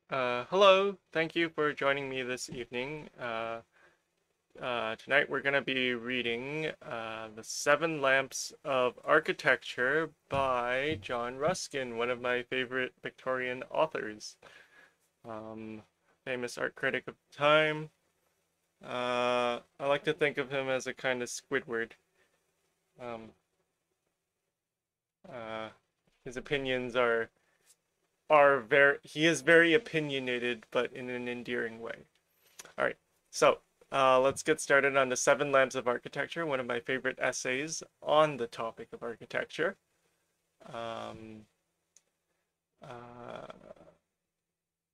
Hello, thank you for joining me this evening. Tonight we're going to be reading The Seven Lamps of Architecture by John Ruskin, one of my favorite Victorian authors. Um, Famous art critic of the time. I like to think of him as a kind of Squidward. Um, uh, his opinions are he is very opinionated, but in an endearing way. All right, so let's get started on The Seven Lamps of Architecture, one of my favorite essays on the topic of architecture. Um, uh,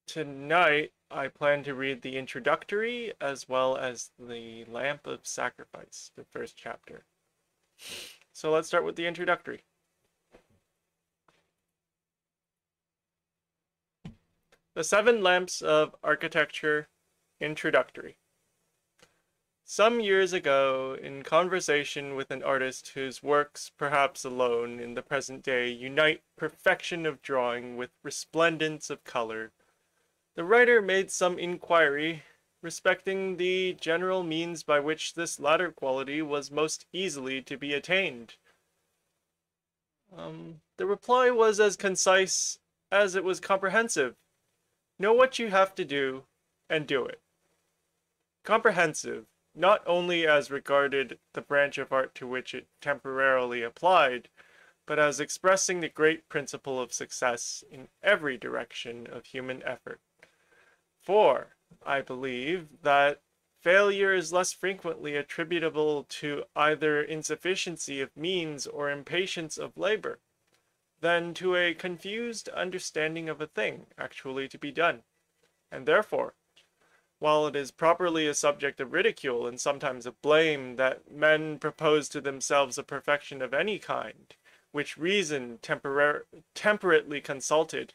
Tonight, I plan to read the introductory as well as the Lamp of Sacrifice, the first chapter. So let's start with the introductory. The Seven Lamps of Architecture, Introductory. Some years ago, in conversation with an artist whose works, perhaps alone in the present day, unite perfection of drawing with resplendence of color, the writer made some inquiry respecting the general means by which this latter quality was most easily to be attained. The reply was as concise as it was comprehensive. Know what you have to do, and do it. Comprehensive, not only as regarded the branch of art to which it temporarily applied, but as expressing the great principle of success in every direction of human effort. For I believe that failure is less frequently attributable to either insufficiency of means or impatience of labor, than to a confused understanding of a thing actually to be done, and therefore, while it is properly a subject of ridicule and sometimes of blame that men propose to themselves a perfection of any kind, which reason temperately consulted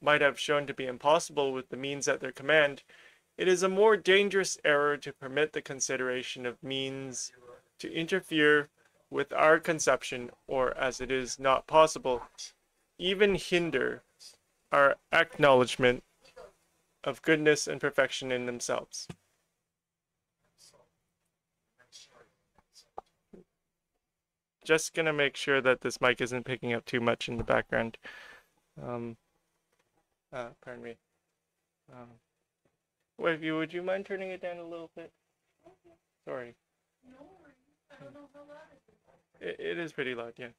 might have shown to be impossible with the means at their command, it is a more dangerous error to permit the consideration of means to interfere with our conception, or, as it is not possible, even hinder our acknowledgement of goodness and perfection in themselves. Just gonna make sure that this mic isn't picking up too much in the background. Um, Pardon me. Would you mind turning it down a little bit? Sorry. I don't know how loud it is. It is pretty loud, yeah.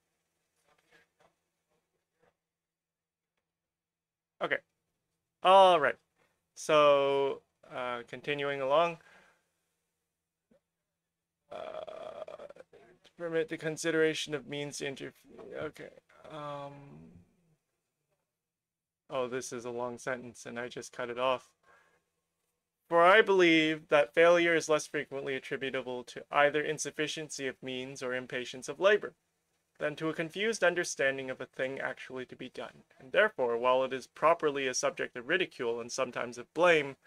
Okay. All right. So, continuing along. To permit the consideration of means to interfere. Okay. Oh, this is a long sentence, and I just cut it off. For I believe that failure is less frequently attributable to either insufficiency of means or impatience of labor, than to a confused understanding of a thing actually to be done, and therefore, while it is properly a subject of ridicule and sometimes of blame,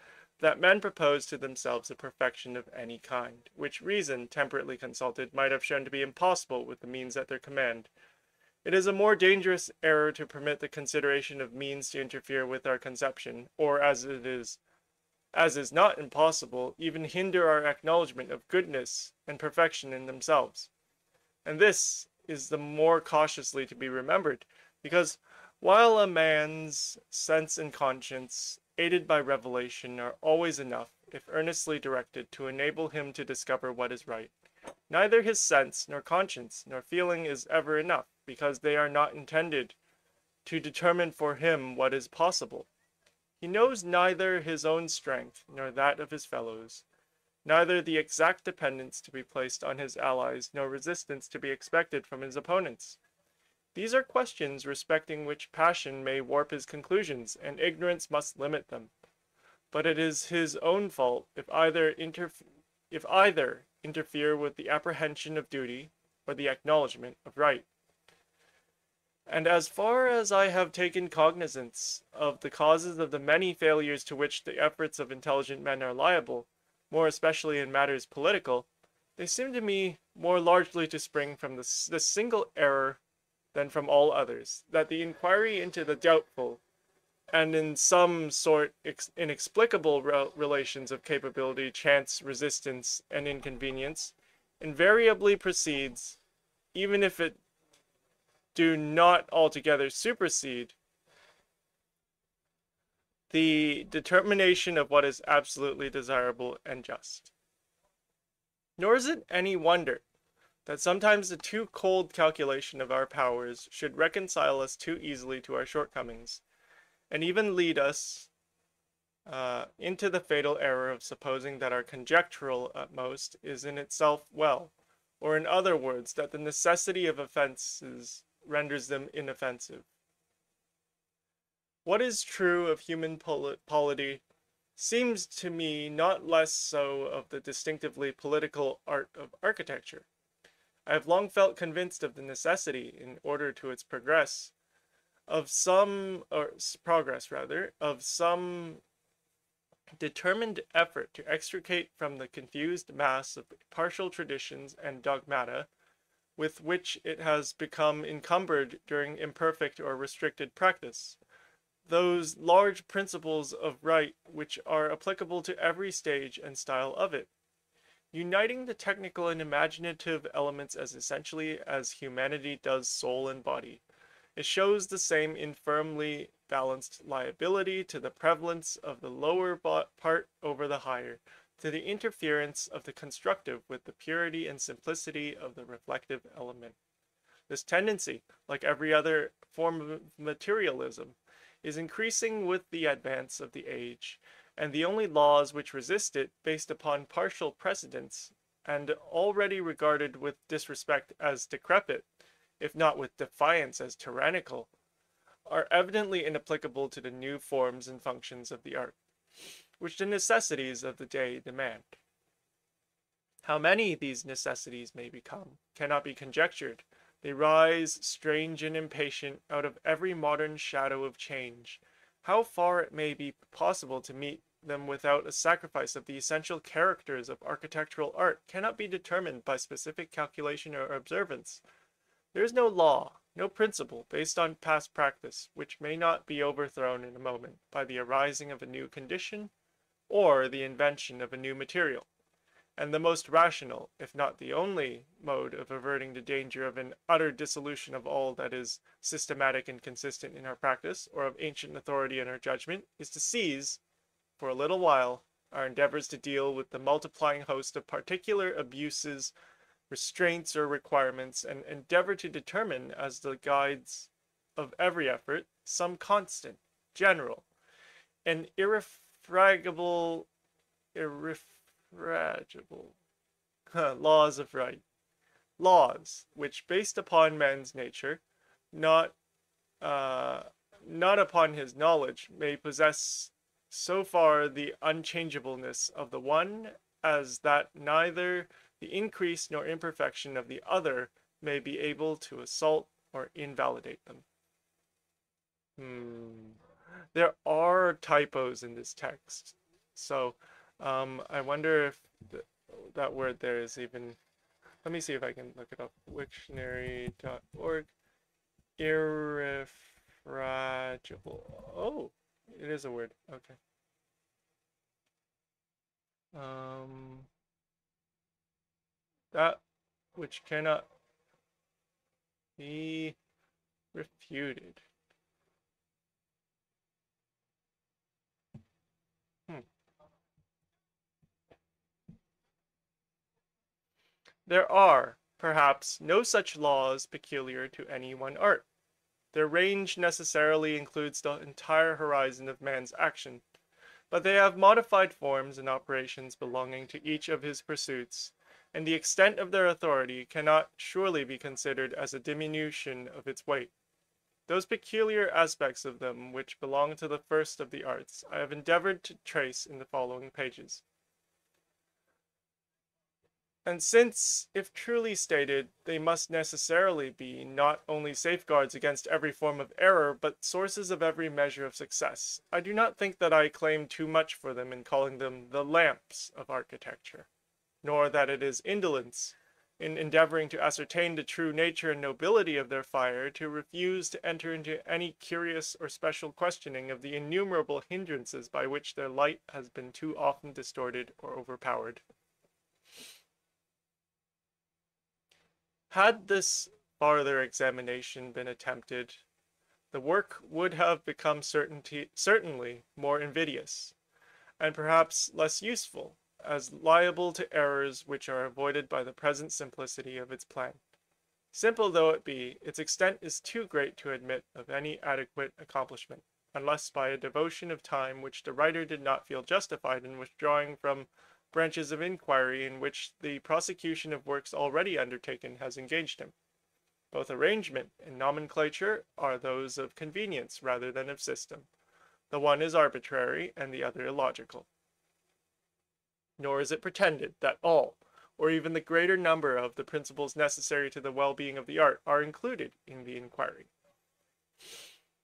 that men propose to themselves a perfection of any kind, which reason, temperately consulted, might have shown to be impossible with the means at their command. It is a more dangerous error to permit the consideration of means to interfere with our conception, or, as is not impossible, even hinder our acknowledgement of goodness and perfection in themselves. And this is the more cautiously to be remembered, because while a man's sense and conscience, aided by revelation, are always enough, if earnestly directed, to enable him to discover what is right, neither his sense, nor conscience, nor feeling is ever enough, because they are not intended to determine for him what is possible. He knows neither his own strength nor that of his fellows, neither the exact dependence to be placed on his allies nor resistance to be expected from his opponents. These are questions respecting which passion may warp his conclusions, and ignorance must limit them. But it is his own fault if either interfere with the apprehension of duty or the acknowledgement of right. And as far as I have taken cognizance of the causes of the many failures to which the efforts of intelligent men are liable, more especially in matters political, they seem to me more largely to spring from this single error than from all others, that the inquiry into the doubtful and in some sort inexplicable relations of capability, chance, resistance, and inconvenience, invariably precedes, even if it do not altogether supersede, the determination of what is absolutely desirable and just. Nor is it any wonder that sometimes the too cold calculation of our powers should reconcile us too easily to our shortcomings, and even lead us into the fatal error of supposing that our conjectural utmost is in itself well, or in other words, that the necessity of offenses renders them inoffensive. What is true of human polity seems to me not less so of the distinctively political art of architecture. I have long felt convinced of the necessity, in order to its progress, of some determined effort to extricate from the confused mass of partial traditions and dogmata with which it has become encumbered during imperfect or restricted practice, those large principles of right which are applicable to every stage and style of it, uniting the technical and imaginative elements as essentially as humanity does soul and body. It shows the same infirmly balanced liability to the prevalence of the lower part over the higher, to the interference of the constructive with the purity and simplicity of the reflective element. This tendency, like every other form of materialism, is increasing with the advance of the age, and the only laws which resist it, based upon partial precedents, and already regarded with disrespect as decrepit, if not with defiance as tyrannical, are evidently inapplicable to the new forms and functions of the art, which the necessities of the day demand. How many these necessities may become cannot be conjectured. They rise, strange and impatient, out of every modern shadow of change. How far it may be possible to meet them without a sacrifice of the essential characters of architectural art cannot be determined by specific calculation or observance. There is no law, no principle, based on past practice, which may not be overthrown in a moment by the arising of a new condition or the invention of a new material. And the most rational, if not the only, mode of averting the danger of an utter dissolution of all that is systematic and consistent in our practice, or of ancient authority in our judgment, is to seize, for a little while, our endeavors to deal with the multiplying host of particular abuses, restraints, or requirements, and endeavor to determine, as the guides of every effort, some constant, general, and irrefragable laws of right. Laws, which, based upon man's nature, not not upon his knowledge, may possess so far the unchangeableness of the one as that neither the increase nor imperfection of the other may be able to assault or invalidate them. There are typos in this text, so I wonder if that word there is even. Let me see if I can look it up. Wiktionary.org. Irrefragable. Oh, it is a word. Okay. That which cannot be refuted. There are, perhaps, no such laws peculiar to any one art. Their range necessarily includes the entire horizon of man's action, but they have modified forms and operations belonging to each of his pursuits, and the extent of their authority cannot surely be considered as a diminution of its weight. Those peculiar aspects of them which belong to the first of the arts I have endeavored to trace in the following pages. And since, if truly stated, they must necessarily be not only safeguards against every form of error, but sources of every measure of success, I do not think that I claim too much for them in calling them the lamps of architecture, nor that it is indolence in endeavoring to ascertain the true nature and nobility of their fire, to refuse to enter into any curious or special questioning of the innumerable hindrances by which their light has been too often distorted or overpowered. Had this farther examination been attempted, the work would have become certainly more invidious, and perhaps less useful, as liable to errors which are avoided by the present simplicity of its plan. Simple though it be, its extent is too great to admit of any adequate accomplishment, unless by a devotion of time which the writer did not feel justified in withdrawing from branches of inquiry in which the prosecution of works already undertaken has engaged him. Both arrangement and nomenclature are those of convenience rather than of system. The one is arbitrary and the other illogical. Nor is it pretended that all, or even the greater number of the principles necessary to the well-being of the art are included in the inquiry.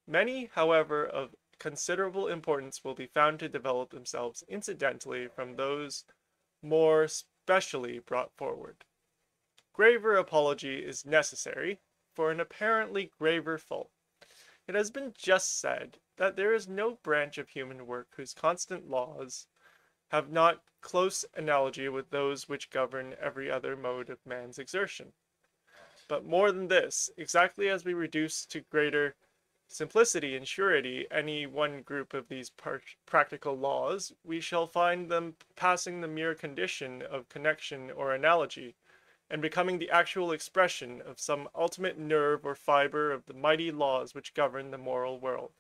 Many, however, of considerable importance will be found to develop themselves incidentally from those more specially brought forward. Graver apology is necessary for an apparently graver fault. It has been just said that there is no branch of human work whose constant laws have not close analogy with those which govern every other mode of man's exertion. But more than this, exactly as we reduce to greater simplicity and surety any one group of these practical laws, we shall find them passing the mere condition of connection or analogy, and becoming the actual expression of some ultimate nerve or fiber of the mighty laws which govern the moral world.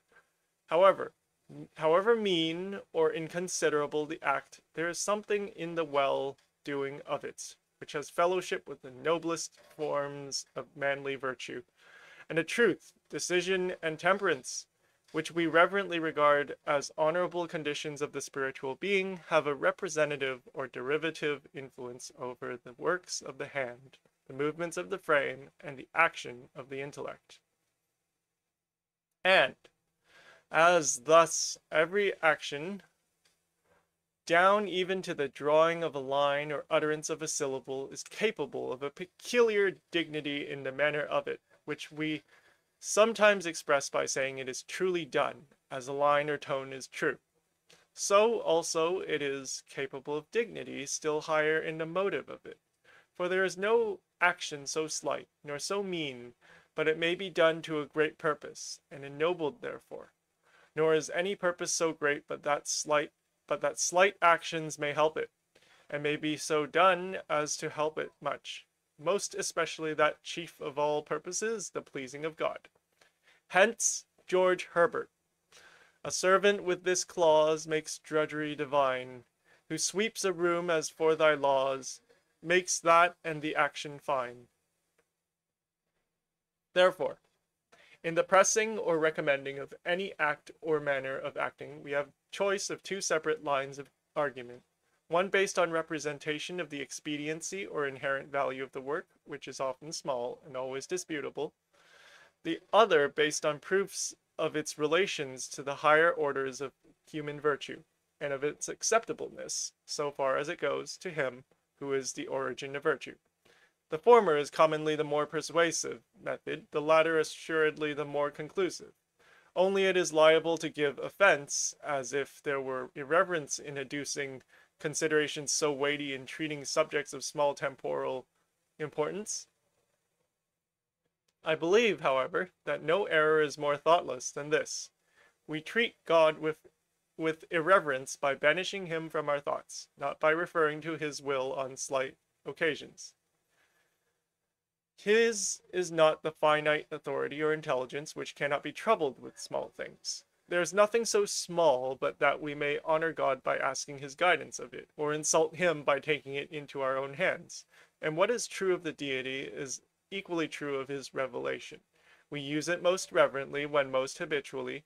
However mean or inconsiderable the act, there is something in the well-doing of it, which has fellowship with the noblest forms of manly virtue, and a truth, decision, and temperance, which we reverently regard as honorable conditions of the spiritual being, have a representative or derivative influence over the works of the hand, the movements of the frame, and the action of the intellect. And, as thus every action, down even to the drawing of a line or utterance of a syllable, is capable of a peculiar dignity in the manner of it, which we sometimes express by saying it is truly done, as a line or tone is true. So also it is capable of dignity still higher in the motive of it. For there is no action so slight, nor so mean, but it may be done to a great purpose, and ennobled therefore. Nor is any purpose so great but that slight actions may help it, and may be so done as to help it much, most especially that chief of all purposes, the pleasing of God. Hence George Herbert, a servant with this clause makes drudgery divine, who sweeps a room as for thy laws, makes that and the action fine. Therefore, in the pressing or recommending of any act or manner of acting, we have choice of two separate lines of argument, one based on representation of the expediency or inherent value of the work, which is often small and always disputable, the other based on proofs of its relations to the higher orders of human virtue, and of its acceptableness, so far as it goes, to him who is the origin of virtue. The former is commonly the more persuasive method, the latter assuredly the more conclusive. Only it is liable to give offense, as if there were irreverence in adducing considerations so weighty in treating subjects of small temporal importance. I believe, however, that no error is more thoughtless than this. We treat God with irreverence by banishing him from our thoughts, not by referring to his will on slight occasions. His is not the finite authority or intelligence which cannot be troubled with small things. There is nothing so small but that we may honor God by asking his guidance of it, or insult him by taking it into our own hands. And what is true of the deity is equally true of his revelation. We use it most reverently when most habitually.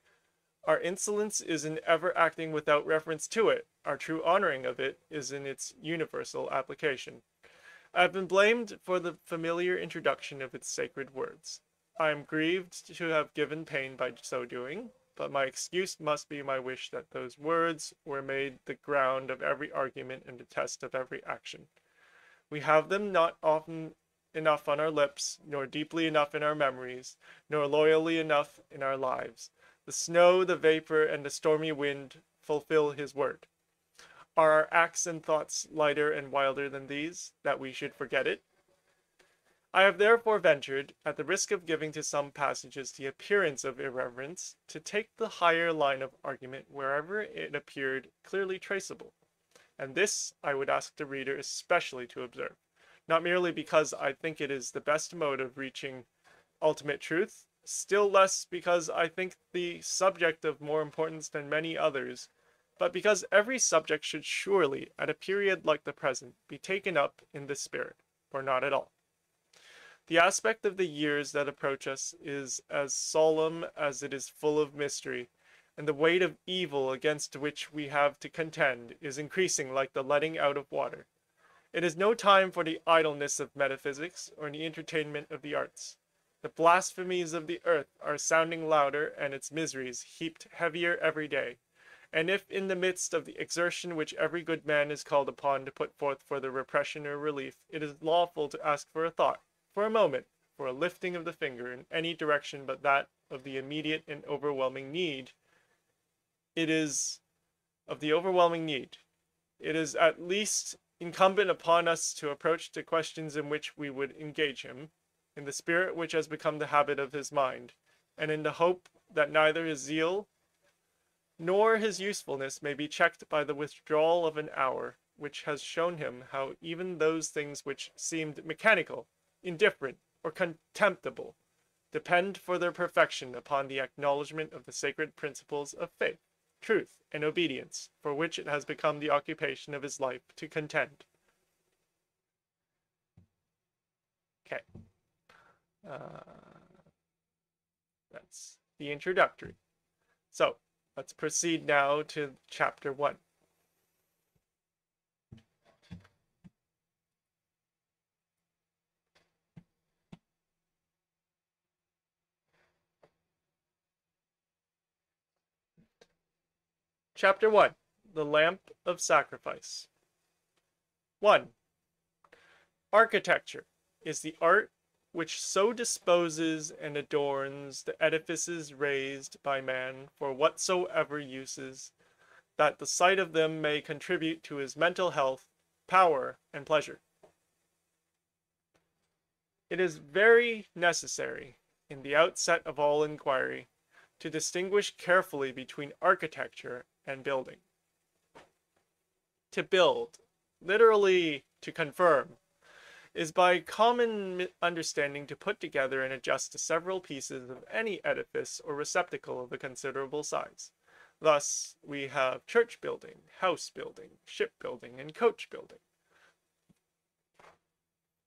Our insolence is in ever acting without reference to it. Our true honoring of it is in its universal application. I have been blamed for the familiar introduction of its sacred words. I am grieved to have given pain by so doing, but my excuse must be my wish that those words were made the ground of every argument and the test of every action. We have them not often enough on our lips, nor deeply enough in our memories, nor loyally enough in our lives. The snow, the vapor, and the stormy wind fulfill his word. Are our acts and thoughts lighter and wilder than these, that we should forget it? I have therefore ventured, at the risk of giving to some passages the appearance of irreverence, to take the higher line of argument wherever it appeared clearly traceable. And this I would ask the reader especially to observe, not merely because I think it is the best mode of reaching ultimate truth, still less because I think the subject of more importance than many others, but because every subject should surely, at a period like the present, be taken up in this spirit, or not at all. The aspect of the years that approach us is as solemn as it is full of mystery, and the weight of evil against which we have to contend is increasing like the letting out of water. It is no time for the idleness of metaphysics or the entertainment of the arts. The blasphemies of the earth are sounding louder and its miseries heaped heavier every day. And if in the midst of the exertion which every good man is called upon to put forth for the repression or relief, it is lawful to ask for a thought, for a moment, for a lifting of the finger in any direction but that of the immediate and overwhelming need, it is at least incumbent upon us to approach the questions in which we would engage him, in the spirit which has become the habit of his mind, and in the hope that neither his zeal nor his usefulness may be checked by the withdrawal of an hour, which has shown him how even those things which seemed mechanical, indifferent, or contemptible depend for their perfection upon the acknowledgment of the sacred principles of faith, truth, and obedience, for which it has become the occupation of his life to contend. Okay. That's the introductory. So, let's proceed now to chapter 1. Chapter 1. The Lamp of Sacrifice. 1. Architecture is the art which so disposes and adorns the edifices raised by man for whatsoever uses, that the sight of them may contribute to his mental health, power, and pleasure. It is very necessary, in the outset of all inquiry, to distinguish carefully between architecture and building. To build, literally to confirm, is by common understanding to put together and adjust the several pieces of any edifice or receptacle of a considerable size. Thus, we have church building, house building, ship building, and coach building.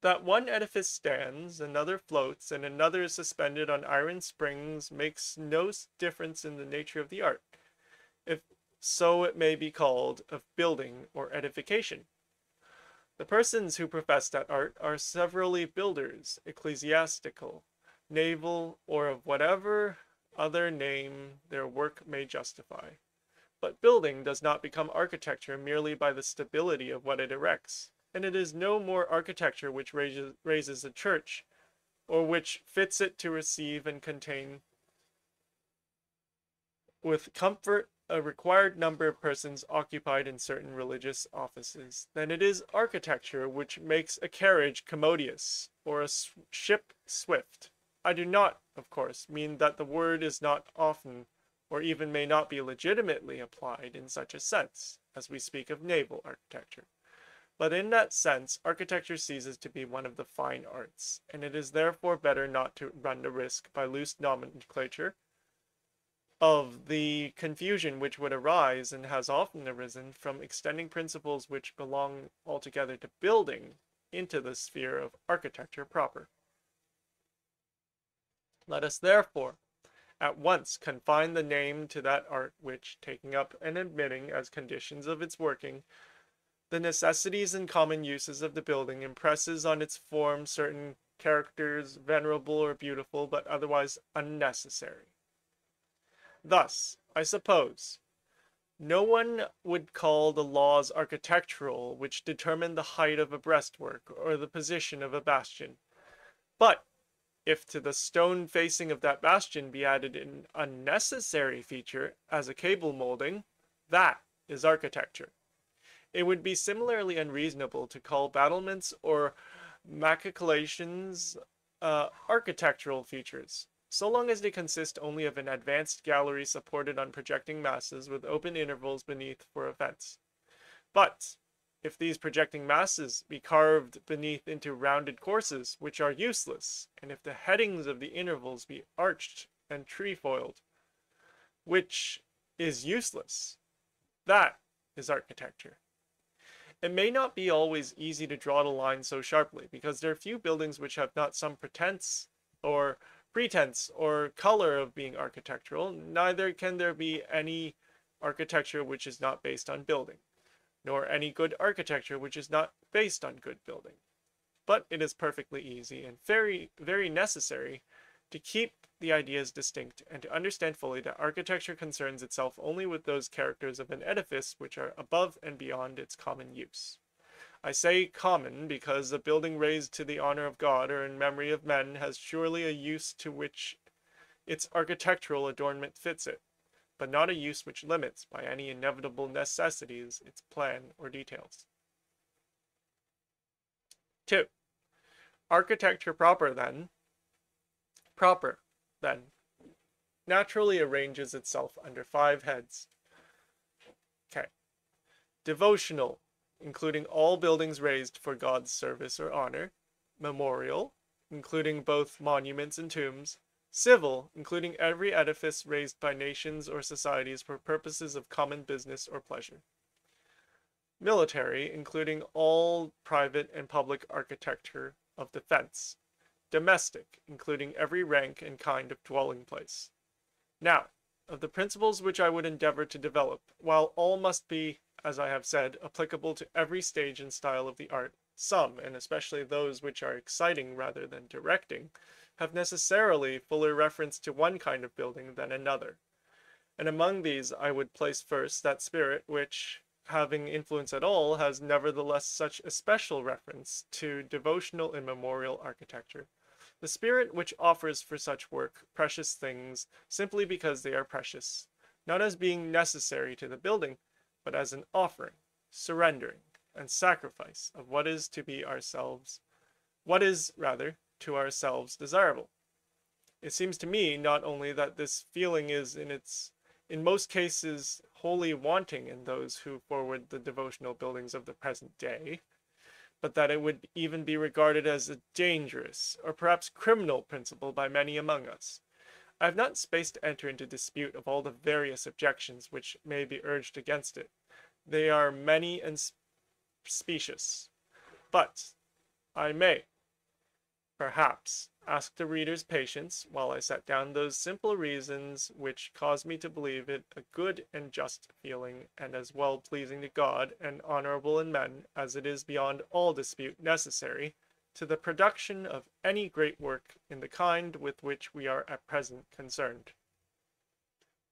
That one edifice stands, another floats, and another is suspended on iron springs makes no difference in the nature of the art, if so it may be called, of building or edification. The persons who profess that art are severally builders, ecclesiastical, naval, or of whatever other name their work may justify. But building does not become architecture merely by the stability of what it erects, and it is no more architecture which raises a church, or which fits it to receive and contain with comfort a required number of persons occupied in certain religious offices, than it is architecture which makes a carriage commodious, or a ship swift. I do not, of course, mean that the word is not often, or even may not be legitimately applied in such a sense, as we speak of naval architecture. But in that sense, architecture ceases to be one of the fine arts, and it is therefore better not to run the risk, by loose nomenclature, of the confusion which would arise, and has often arisen, from extending principles which belong altogether to building into the sphere of architecture proper. Let us therefore at once confine the name to that art which, taking up and admitting as conditions of its working the necessities and common uses of the building, impresses on its form certain characters, venerable or beautiful, but otherwise unnecessary. Thus, I suppose, No one would call the laws architectural which determine the height of a breastwork or the position of a bastion. But if to the stone facing of that bastion be added an unnecessary feature as a cable molding, that is architecture. It would be similarly unreasonable to call battlements or machicolations architectural features, so long as they consist only of an advanced gallery supported on projecting masses with open intervals beneath for a fence. But if these projecting masses be carved beneath into rounded courses, which are useless, and if the headings of the intervals be arched and trefoiled, which is useless, that is architecture. It may not be always easy to draw the line so sharply, because there are few buildings which have not some pretense or color of being architectural, neither can there be any architecture which is not based on building, nor any good architecture which is not based on good building. But it is perfectly easy and very, very necessary to keep the ideas distinct and to understand fully that architecture concerns itself only with those characters of an edifice which are above and beyond its common use. I say common because a building raised to the honor of God or in memory of men has surely a use to which its architectural adornment fits it, but not a use which limits by any inevitable necessities its plan or details. 2. Architecture proper, then, naturally arranges itself under 5 heads. Okay. Devotional, including all buildings raised for God's service or honor. Memorial, including both monuments and tombs. Civil, including every edifice raised by nations or societies for purposes of common business or pleasure. Military, including all private and public architecture of defense. Domestic, including every rank and kind of dwelling place. Now, of the principles which I would endeavor to develop, while all must be, as I have said, applicable to every stage and style of the art, some, and especially those which are exciting rather than directing, have necessarily fuller reference to one kind of building than another. And among these I would place first that spirit which, having influence at all, has nevertheless such especial reference to devotional and memorial architecture. The spirit which offers for such work precious things simply because they are precious, not as being necessary to the building, but as an offering, surrendering, and sacrifice of what is to ourselves desirable. It seems to me not only that this feeling is in most cases wholly wanting in those who forward the devotional buildings of the present day, but that it would even be regarded as a dangerous, or perhaps criminal principle by many among us. I have not space to enter into dispute of all the various objections which may be urged against it. They are many and specious. But I may, perhaps, ask the reader's patience while I set down those simple reasons which cause me to believe it a good and just feeling, and as well pleasing to God and honorable in men as it is beyond all dispute necessary to the production of any great work in the kind with which we are at present concerned.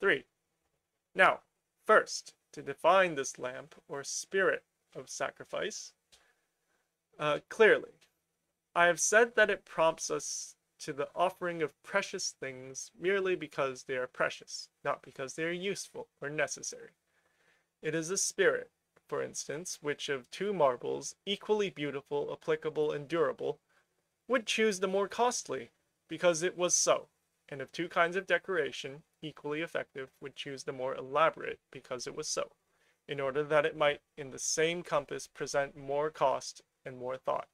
3. Now, first, to define this lamp or spirit of sacrifice clearly. I have said that it prompts us to the offering of precious things merely because they are precious, not because they are useful or necessary. It is a spirit, for instance, which of 2 marbles, equally beautiful, applicable, and durable, would choose the more costly, because it was so, and of 2 kinds of decoration, equally effective, would choose the more elaborate, because it was so, in order that it might in the same compass present more cost and more thought.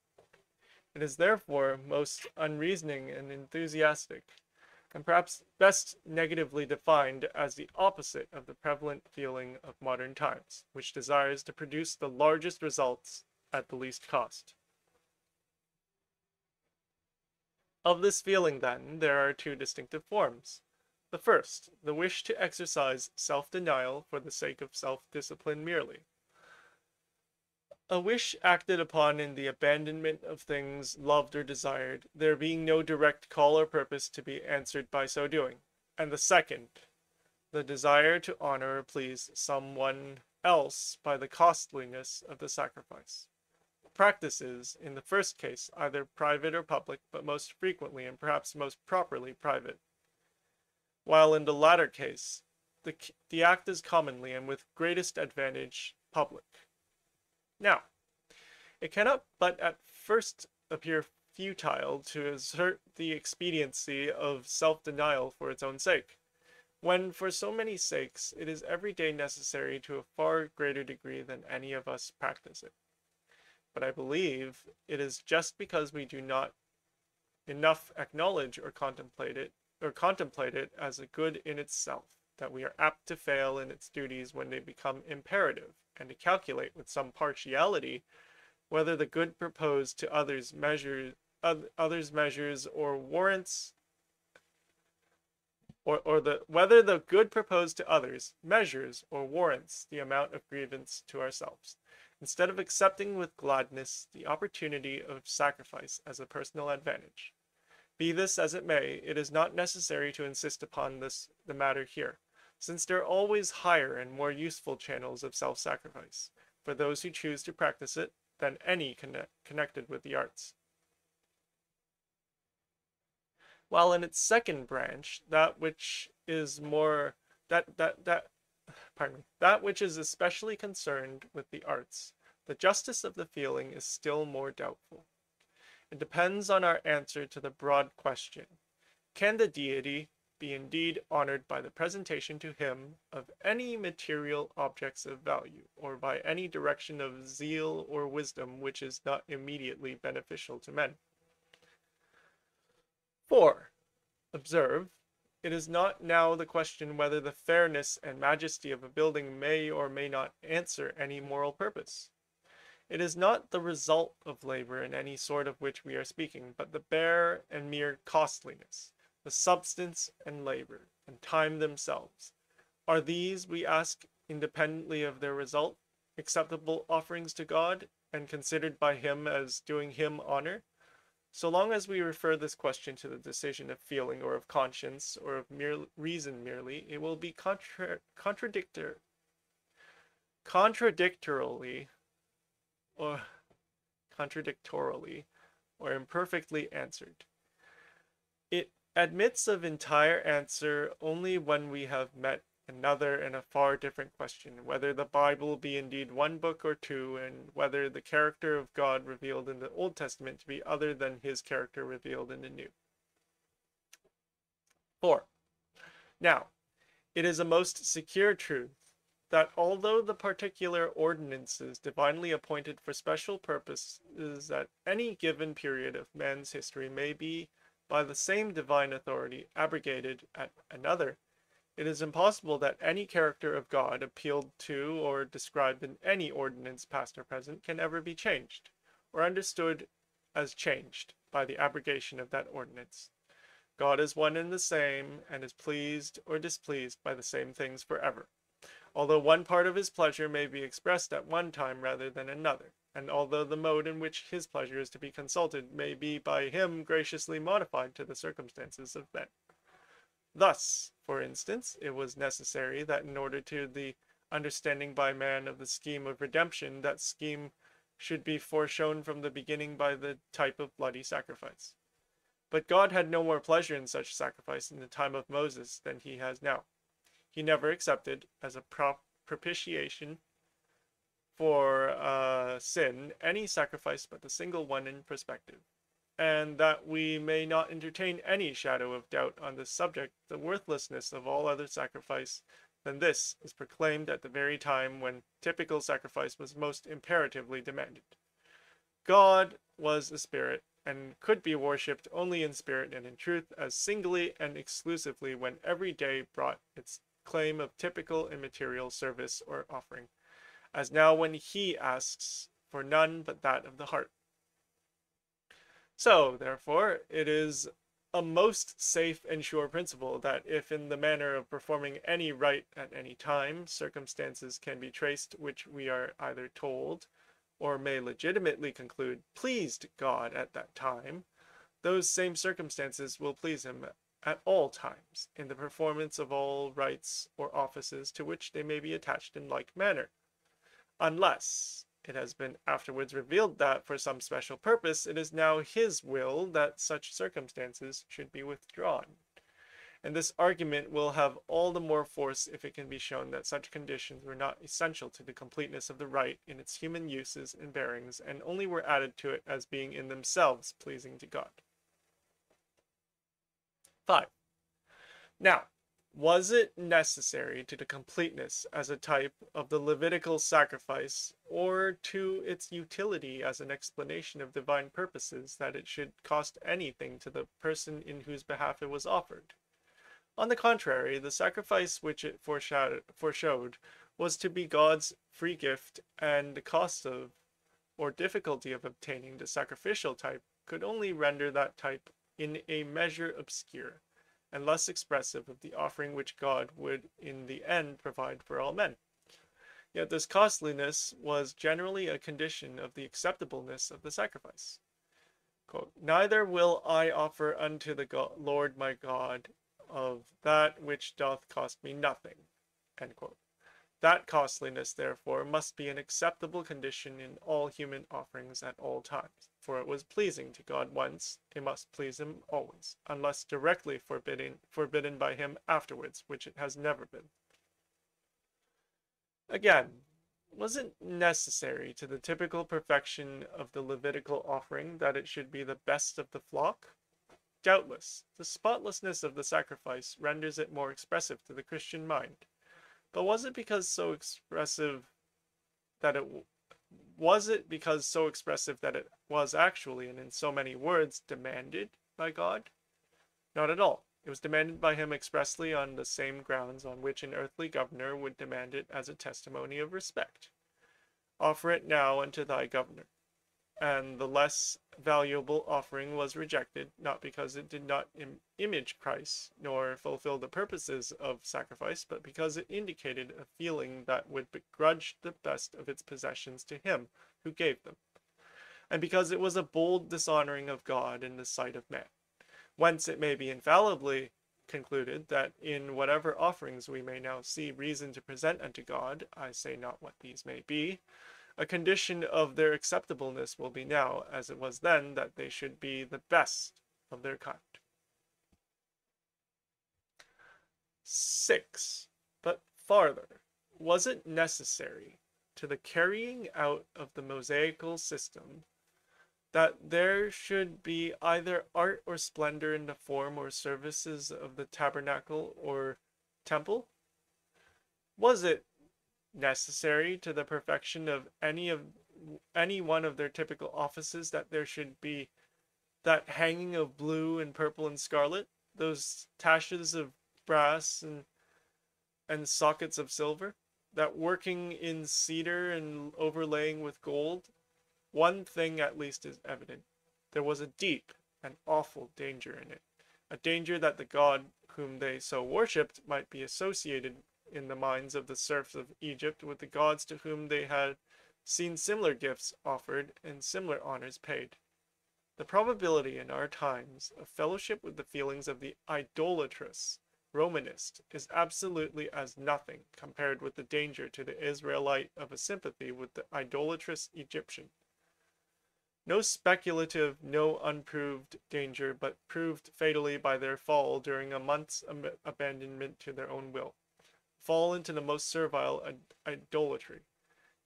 It is therefore most unreasoning and enthusiastic, and perhaps best negatively defined as the opposite of the prevalent feeling of modern times, which desires to produce the largest results at the least cost. Of this feeling, then, there are 2 distinctive forms. The first, the wish to exercise self-denial for the sake of self-discipline merely. A wish acted upon in the abandonment of things loved or desired, there being no direct call or purpose to be answered by so doing. And the second, the desire to honor or please someone else by the costliness of the sacrifice. Practice is, in the first case, either private or public, but most frequently and perhaps most properly private, while in the latter case, the act is commonly and with greatest advantage public. Now, it cannot but at first appear futile to assert the expediency of self-denial for its own sake, when for so many sakes it is every day necessary to a far greater degree than any of us practice it. But I believe it is just because we do not enough acknowledge or contemplate it as a good in itself, that we are apt to fail in its duties when they become imperative, and to calculate with some partiality whether the good proposed to others measures or warrants whether the good proposed to others measures or warrants the amount of grievance to ourselves, instead of accepting with gladness the opportunity of sacrifice as a personal advantage. Be this as it may, it is not necessary to insist upon the matter here, since there are always higher and more useful channels of self-sacrifice, for those who choose to practice it, than any connected with the arts. While in its second branch, that which is especially concerned with the arts, the justice of the feeling is still more doubtful. It depends on our answer to the broad question: can the deity be indeed honored by the presentation to him of any material objects of value, or by any direction of zeal or wisdom which is not immediately beneficial to men? For, observe, it is not now the question whether the fairness and majesty of a building may or may not answer any moral purpose. It is not the result of labor in any sort of which we are speaking, but the bare and mere costliness, the substance and labor, and time themselves. Are these, we ask, independently of their result, acceptable offerings to God, and considered by him as doing him honor? So long as we refer this question to the decision of feeling or of conscience or of reason merely, it will be contradictorily or imperfectly answered. It admits of entire answer only when we have met another and a far different question, whether the Bible be indeed one book or two, and whether the character of God revealed in the Old Testament to be other than his character revealed in the New. 4. Now, it is a most secure truth that although the particular ordinances divinely appointed for special purposes at any given period of man's history may be, by the same divine authority, abrogated at another, it is impossible that any character of God appealed to or described in any ordinance past or present can ever be changed, or understood as changed, by the abrogation of that ordinance. God is one and the same, and is pleased or displeased by the same things forever, although one part of his pleasure may be expressed at one time rather than another, and although the mode in which his pleasure is to be consulted may be by him graciously modified to the circumstances of men. Thus, for instance, it was necessary that in order to the understanding by man of the scheme of redemption, that scheme should be foreshown from the beginning by the type of bloody sacrifice. But God had no more pleasure in such sacrifice in the time of Moses than he has now. He never accepted, as a propitiation for sin, any sacrifice but the single one in perspective. And that we may not entertain any shadow of doubt on this subject, the worthlessness of all other sacrifice than this is proclaimed at the very time when typical sacrifice was most imperatively demanded. God was a spirit, and could be worshipped only in spirit and in truth, as singly and exclusively when every day brought its claim of typical and material service or offering, as now when he asks for none but that of the heart. So, therefore, it is a most safe and sure principle that if in the manner of performing any rite at any time, circumstances can be traced which we are either told, or may legitimately conclude, pleased God at that time, those same circumstances will please him at all times, in the performance of all rights or offices to which they may be attached in like manner, unless it has been afterwards revealed that, for some special purpose, it is now his will that such circumstances should be withdrawn. And this argument will have all the more force if it can be shown that such conditions were not essential to the completeness of the right in its human uses and bearings, and only were added to it as being in themselves pleasing to God. 5. Now, was it necessary to the completeness as a type of the Levitical sacrifice, or to its utility as an explanation of divine purposes, that it should cost anything to the person in whose behalf it was offered? On the contrary, the sacrifice which it foreshowed was to be God's free gift, and the cost of, or difficulty of obtaining the sacrificial type could only render that type in a measure obscure, and less expressive of the offering which God would in the end provide for all men. Yet this costliness was generally a condition of the acceptableness of the sacrifice. Quote, "Neither will I offer unto the Lord my God of that which doth cost me nothing." End quote. That costliness, therefore, must be an acceptable condition in all human offerings at all times. For it was pleasing to God once, it must please him always, unless directly forbidden by him afterwards, which it has never been. Again, was it necessary to the typical perfection of the Levitical offering that it should be the best of the flock? Doubtless, the spotlessness of the sacrifice renders it more expressive to the Christian mind. But was it because so expressive that it was actually, and in so many words, demanded by God? Not at all. It was demanded by him expressly on the same grounds on which an earthly governor would demand it as a testimony of respect. Offer it now unto thy governor. And the less valuable offering was rejected, not because it did not image Christ, nor fulfill the purposes of sacrifice, but because it indicated a feeling that would begrudge the best of its possessions to him who gave them, and because it was a bold dishonoring of God in the sight of man. Whence it may be infallibly concluded that in whatever offerings we may now see reason to present unto God, I say not what these may be, a condition of their acceptableness will be now, as it was then, that they should be the best of their kind. 6. But farther, was it necessary to the carrying out of the Mosaical system that there should be either art or splendor in the form or services of the tabernacle or temple? Was it necessary to the perfection of any one of their typical offices that there should be that hanging of blue and purple and scarlet, those taches of brass and sockets of silver, that working in cedar and overlaying with gold? One thing at least is evident. There was a deep and awful danger in it, a danger that the God whom they so worshipped might be associated in the minds of the serfs of Egypt with the gods to whom they had seen similar gifts offered and similar honors paid. The probability in our times of fellowship with the feelings of the idolatrous Romanist is absolutely as nothing compared with the danger to the Israelite of a sympathy with the idolatrous Egyptian. No speculative, no unproved danger, but proved fatally by their fall during a month's abandonment to their own will. Fall into the most servile idolatry,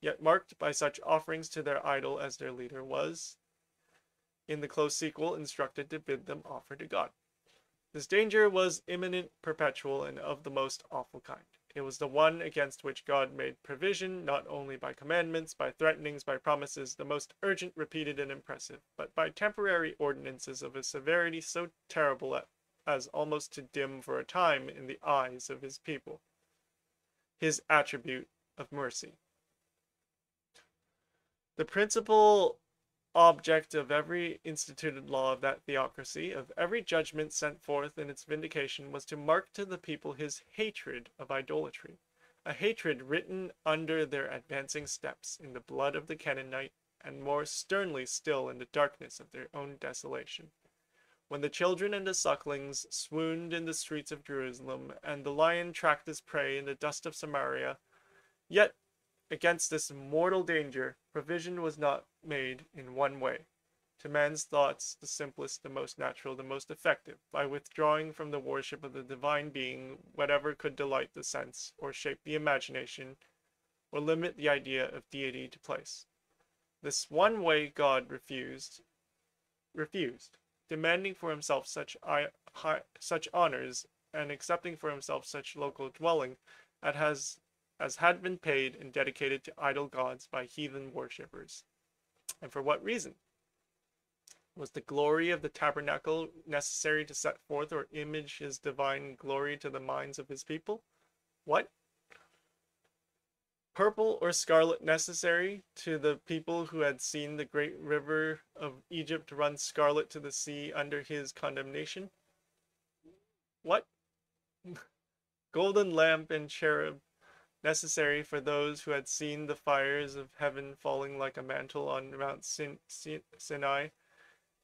yet marked by such offerings to their idol as their leader was, in the close sequel, instructed to bid them offer to God. This danger was imminent, perpetual, and of the most awful kind. It was the one against which God made provision, not only by commandments, by threatenings, by promises, the most urgent, repeated, and impressive, but by temporary ordinances of a severity so terrible as almost to dim for a time in the eyes of his people his attribute of mercy. The principal object of every instituted law of that theocracy, of every judgment sent forth in its vindication, was to mark to the people his hatred of idolatry, a hatred written under their advancing steps in the blood of the Canaanite, and more sternly still in the darkness of their own desolation. when the children and the sucklings swooned in the streets of Jerusalem, and the lion tracked his prey in the dust of Samaria. Yet, against this mortal danger, provision was not made in one way. To man's thoughts, the simplest, the most natural, the most effective, by withdrawing from the worship of the divine being whatever could delight the sense, or shape the imagination, or limit the idea of deity to place. This one way God refused, demanding for himself such honors, and accepting for himself such local dwelling as had been paid and dedicated to idol gods by heathen worshippers. And for what reason? Was the glory of the tabernacle necessary to set forth or image his divine glory to the minds of his people? What? Purple or scarlet necessary to the people who had seen the great river of Egypt run scarlet to the sea under his condemnation? What? Golden lamp and cherub necessary for those who had seen the fires of heaven falling like a mantle on Mount Sinai,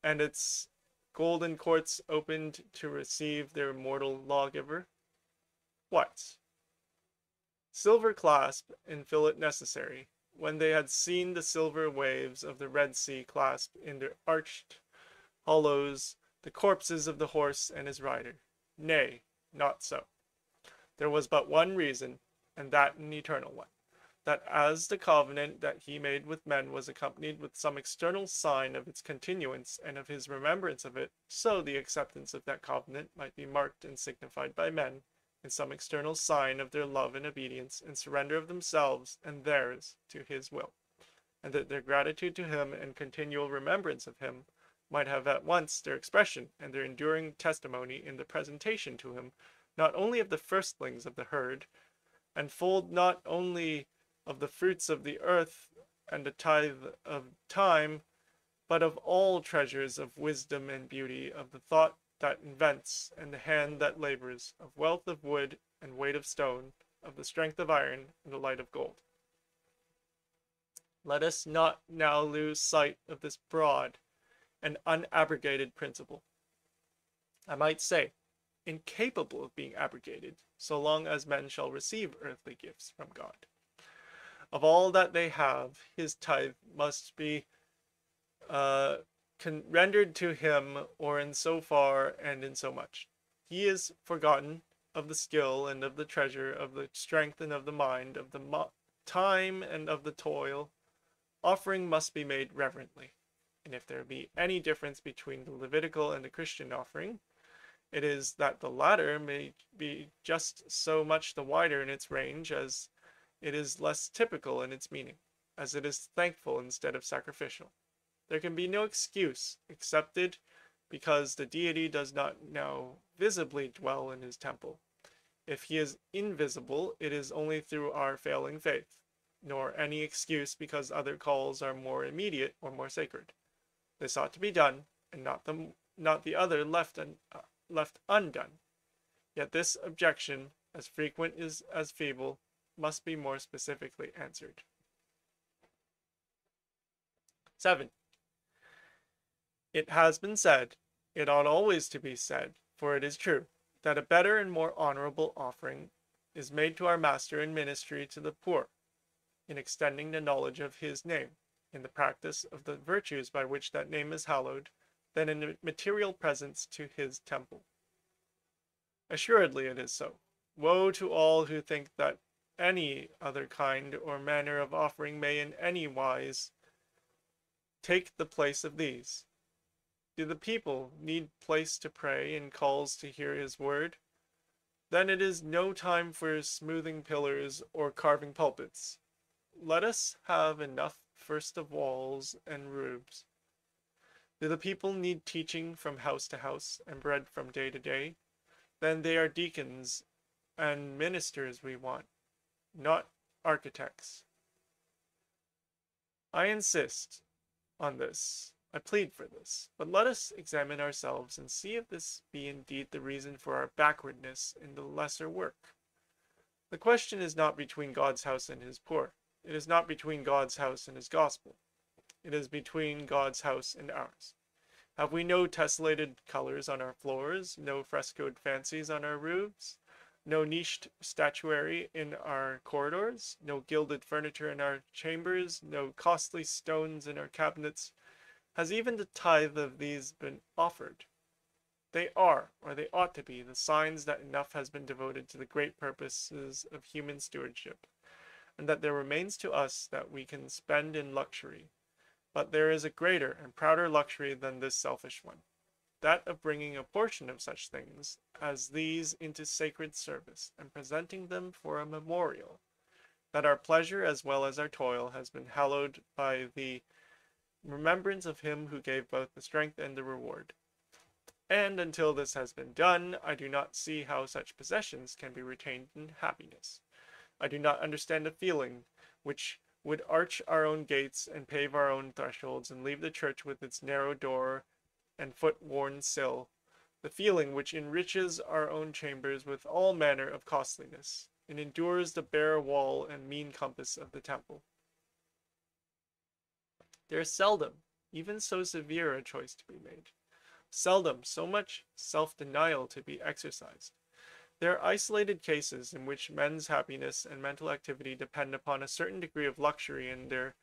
and its golden courts opened to receive their immortal lawgiver? What? Silver clasp and fillet necessary, when they had seen the silver waves of the Red Sea clasp in their arched hollows the corpses of the horse and his rider. Nay, not so. There was but one reason, and that an eternal one, that as the covenant that he made with men was accompanied with some external sign of its continuance and of his remembrance of it, so the acceptance of that covenant might be marked and signified by men in some external sign of their love and obedience and surrender of themselves and theirs to his will, and that their gratitude to him and continual remembrance of him might have at once their expression and their enduring testimony in the presentation to him not only of the firstlings of the herd, and fold not only of the fruits of the earth and a tithe of time, but of all treasures of wisdom and beauty, of the thought that invents and the hand that labors, of wealth of wood and weight of stone, of the strength of iron and the light of gold. Let us not now lose sight of this broad and unabrogated principle. I might say, incapable of being abrogated, so long as men shall receive earthly gifts from God. Of all that they have, his tithe must be rendered to him, or in so far and in so much. He is forgotten of the skill and of the treasure, of the strength and of the mind, of the time and of the toil. Offering must be made reverently. And if there be any difference between the Levitical and the Christian offering, it is that the latter may be just so much the wider in its range as it is less typical in its meaning, as it is thankful instead of sacrificial. There can be no excuse accepted because the deity does not now visibly dwell in his temple. If he is invisible, it is only through our failing faith, nor any excuse because other calls are more immediate or more sacred. This ought to be done, and not the other left undone. Yet this objection, as frequent as feeble, must be more specifically answered. 7. It has been said, it ought always to be said, for it is true, that a better and more honorable offering is made to our Master in ministry to the poor, in extending the knowledge of his name, in the practice of the virtues by which that name is hallowed, than in material presents to his temple. Assuredly it is so. Woe to all who think that any other kind or manner of offering may in any wise take the place of these. Do the people need place to pray and calls to hear his word? Then it is no time for smoothing pillars or carving pulpits. Let us have enough first of walls and roofs. Do the people need teaching from house to house and bread from day to day? Then they are deacons and ministers we want, not architects. I insist on this. I plead for this. But let us examine ourselves and see if this be indeed the reason for our backwardness in the lesser work. The question is not between God's house and his poor. It is not between God's house and his gospel. It is between God's house and ours. Have we no tessellated colors on our floors, no frescoed fancies on our roofs, no niched statuary in our corridors, no gilded furniture in our chambers, no costly stones in our cabinets? Has even the tithe of these been offered? They are, or they ought to be, the signs that enough has been devoted to the great purposes of human stewardship, and that there remains to us that we can spend in luxury. But there is a greater and prouder luxury than this selfish one, that of bringing a portion of such things as these into sacred service, and presenting them for a memorial, that our pleasure as well as our toil has been hallowed by the remembrance of him who gave both the strength and the reward. And until this has been done, I do not see how such possessions can be retained in happiness. I do not understand a feeling which would arch our own gates and pave our own thresholds and leave the church with its narrow door and foot-worn sill, the feeling which enriches our own chambers with all manner of costliness, and endures the bare wall and mean compass of the temple. There is seldom even so severe a choice to be made, seldom so much self-denial to be exercised. There are isolated cases in which men's happiness and mental activity depend upon a certain degree of luxury in their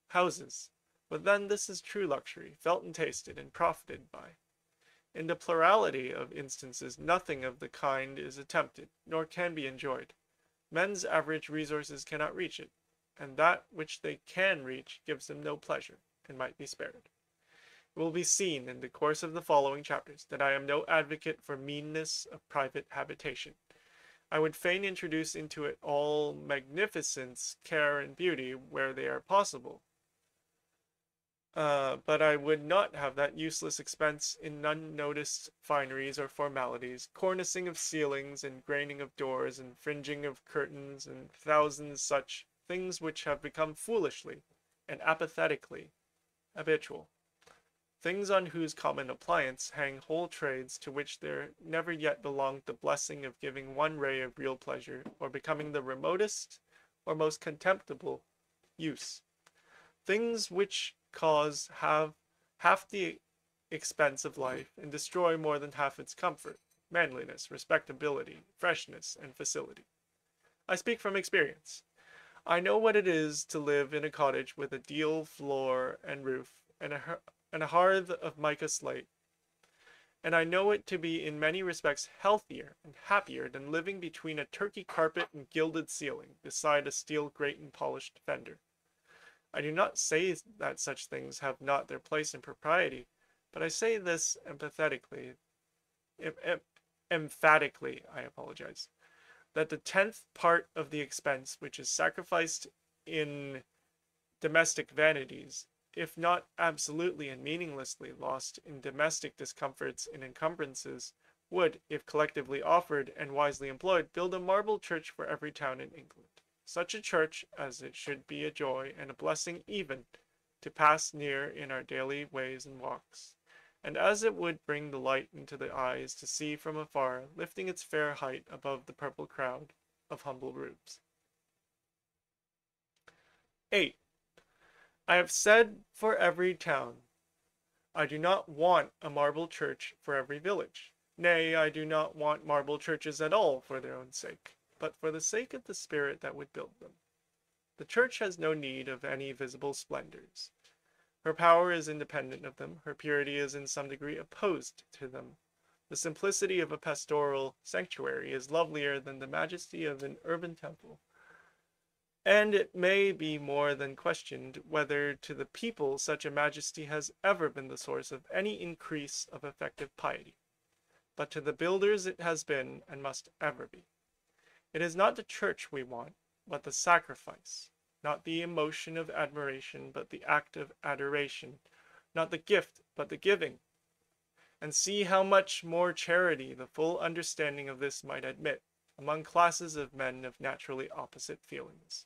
houses, but then this is true luxury, felt and tasted and profited by. In the plurality of instances, nothing of the kind is attempted, nor can be enjoyed. Men's average resources cannot reach it, and that which they can reach gives them no pleasure, and might be spared. It will be seen in the course of the following chapters that I am no advocate for meanness of private habitation. I would fain introduce into it all magnificence, care, and beauty where they are possible. But I would not have that useless expense in unnoticed fineries or formalities, cornicing of ceilings, and graining of doors, and fringing of curtains, and thousands such things which have become foolishly and apathetically habitual. Things on whose common appliance hang whole trades to which there never yet belonged the blessing of giving one ray of real pleasure, or becoming the remotest or most contemptible use. Things which cause half the expense of life, and destroy more than half its comfort, manliness, respectability, freshness, and facility. I speak from experience. I know what it is to live in a cottage with a deal floor and roof, and a hearth of mica slate, and I know it to be in many respects healthier and happier than living between a Turkey carpet and gilded ceiling, beside a steel grate and polished fender. I do not say that such things have not their place in propriety, but I say this emphatically, that the 10th part of the expense which is sacrificed in domestic vanities, if not absolutely and meaninglessly lost in domestic discomforts and encumbrances, would, if collectively offered and wisely employed, build a marble church for every town in England. Such a church as it should be a joy and a blessing even to pass near in our daily ways and walks, and as it would bring the light into the eyes to see from afar, lifting its fair height above the purple crowd of humble roofs. 8. I have said for every town. I do not want a marble church for every village. Nay, I do not want marble churches at all for their own sake, but for the sake of the spirit that would build them. The church has no need of any visible splendors. Her power is independent of them, her purity is in some degree opposed to them. The simplicity of a pastoral sanctuary is lovelier than the majesty of an urban temple. And it may be more than questioned whether to the people such a majesty has ever been the source of any increase of effective piety. But to the builders it has been, and must ever be. It is not the church we want, but the sacrifice, not the emotion of admiration, but the act of adoration, not the gift, but the giving. And see how much more charity the full understanding of this might admit, among classes of men of naturally opposite feelings,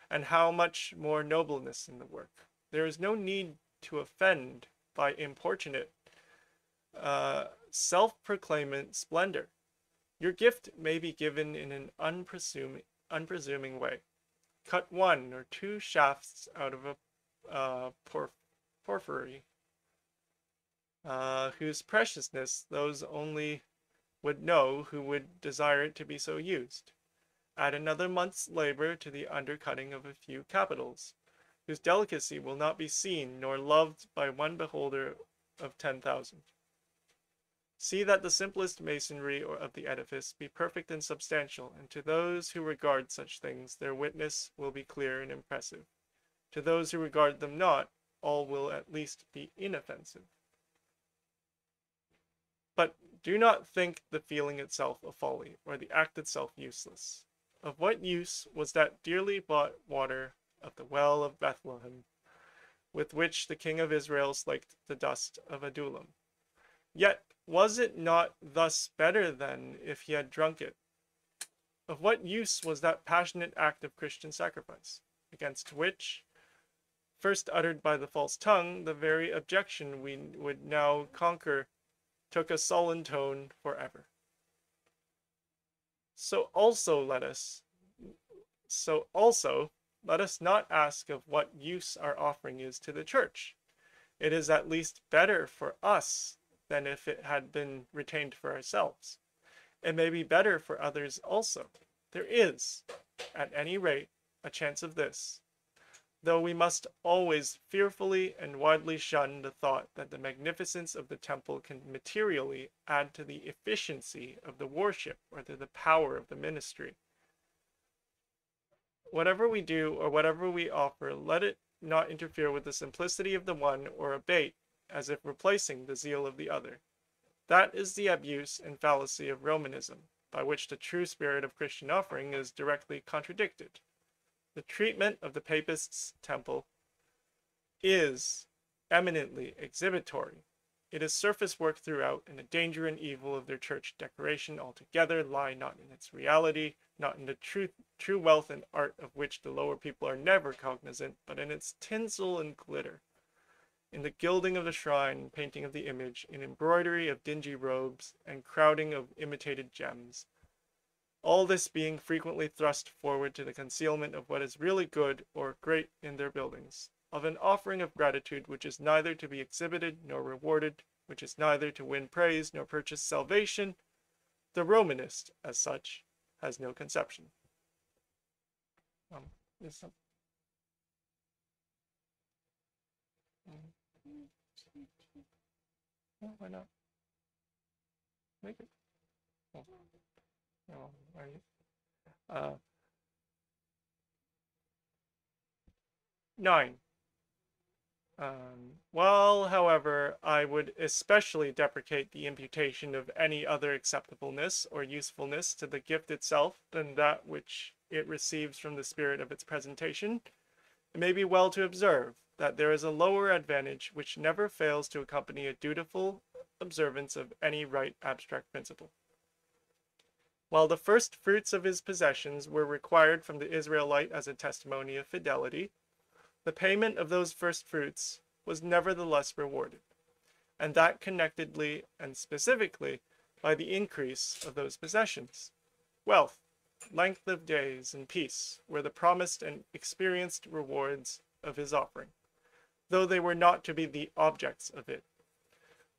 and how much more nobleness in the work. There is no need to offend by importunate, self-proclaimant splendor. Your gift may be given in an unpresuming way. Cut 1 or 2 shafts out of a porphyry, whose preciousness those only would know who would desire it to be so used. Add another month's labor to the undercutting of a few capitals, whose delicacy will not be seen nor loved by one beholder of 10,000. See that the simplest masonry of the edifice be perfect and substantial, and to those who regard such things their witness will be clear and impressive. To those who regard them not, all will at least be inoffensive. But do not think the feeling itself a folly, or the act itself useless. Of what use was that dearly bought water of the well of Bethlehem, with which the king of Israel slaked the dust of Adullam? Yet was it not thus better than if he had drunk it? Of what use was that passionate act of Christian sacrifice, against which, first uttered by the false tongue, the very objection we would now conquer took a sullen tone forever? So also let us not ask of what use our offering is to the church. It is at least better for us than if it had been retained for ourselves. It may be better for others also. There is, at any rate, a chance of this, though we must always fearfully and widely shun the thought that the magnificence of the temple can materially add to the efficiency of the worship or to the power of the ministry. Whatever we do or whatever we offer, let it not interfere with the simplicity of the one or abate, as if replacing the zeal of the other. That is the abuse and fallacy of Romanism, by which the true spirit of Christian offering is directly contradicted. The treatment of the Papists' temple is eminently exhibitory. It is surface work throughout, and the danger and evil of their church decoration altogether lie not in its reality, not in the true wealth and art of which the lower people are never cognizant, but in its tinsel and glitter, in the gilding of the shrine, painting of the image, in embroidery of dingy robes, and crowding of imitated gems. All this being frequently thrust forward to the concealment of what is really good or great in their buildings, of an offering of gratitude which is neither to be exhibited nor rewarded, which is neither to win praise nor purchase salvation. The Romanist, as such, has no conception. There's some... Oh, why not? Make it. Oh. No, right. 9. Well, however, I would especially deprecate the imputation of any other acceptableness or usefulness to the gift itself than that which it receives from the spirit of its presentation. It may be well to observe that there is a lower advantage which never fails to accompany a dutiful observance of any right abstract principle. While the first fruits of his possessions were required from the Israelite as a testimony of fidelity, the payment of those first fruits was nevertheless rewarded, and that connectedly and specifically by the increase of those possessions. Wealth, length of days, and peace were the promised and experienced rewards of his offering, though they were not to be the objects of it.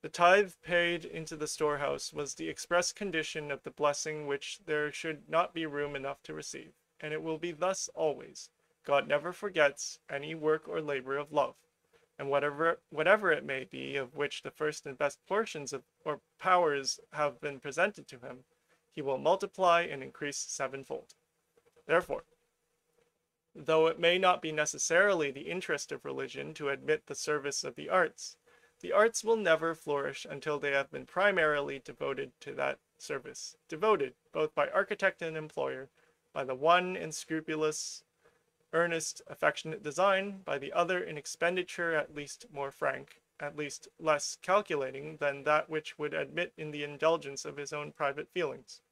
The tithe paid into the storehouse was the express condition of the blessing which there should not be room enough to receive, and it will be thus always. God never forgets any work or labor of love, and whatever it may be of which the first and best portions of or powers have been presented to him, he will multiply and increase sevenfold. Therefore, though it may not be necessarily the interest of religion to admit the service of the arts will never flourish until they have been primarily devoted to that service, devoted both by architect and employer, by the one in scrupulous, earnest, affectionate design, by the other in expenditure at least more frank, at least less calculating than that which would admit in the indulgence of his own private feelings.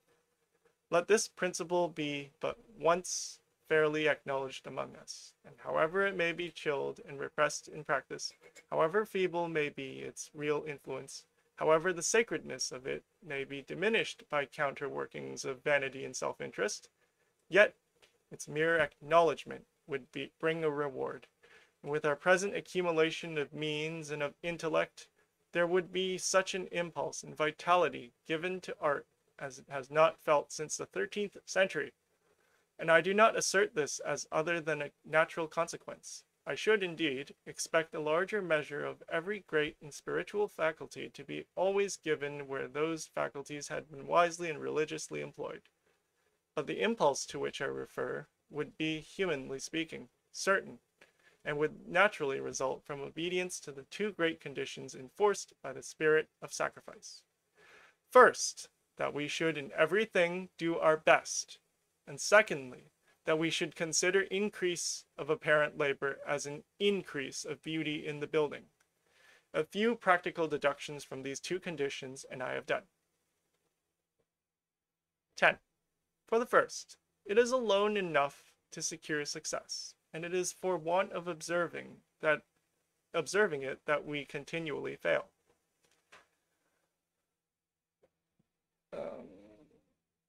Let this principle be but once fairly acknowledged among us, and however it may be chilled and repressed in practice, however feeble may be its real influence, however the sacredness of it may be diminished by counterworkings of vanity and self-interest, yet its mere acknowledgment would bring a reward. And with our present accumulation of means and of intellect, there would be such an impulse and vitality given to art as it has not felt since the 13th century. And I do not assert this as other than a natural consequence. I should, indeed, expect a larger measure of every great and spiritual faculty to be always given where those faculties had been wisely and religiously employed. But the impulse to which I refer would be, humanly speaking, certain, and would naturally result from obedience to the two great conditions enforced by the spirit of sacrifice. First, that we should in everything do our best, and secondly, that we should consider increase of apparent labor as an increase of beauty in the building. A few practical deductions from these two conditions, and I have done. 10. For the first, it is alone enough to secure success, and it is for want of observing it that we continually fail.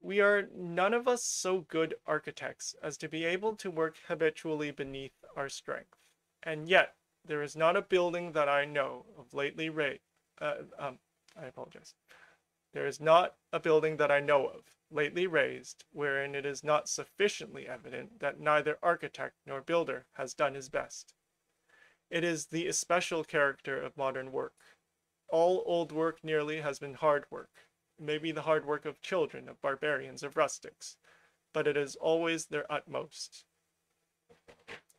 We are none of us so good architects as to be able to work habitually beneath our strength, and yet there is not a building that I know of lately raised. There is not a building that I know of lately raised wherein it is not sufficiently evident that neither architect nor builder has done his best. It is the especial character of modern work. All old work nearly has been hard work. It may be the hard work of children, of barbarians, of rustics, but it is always their utmost.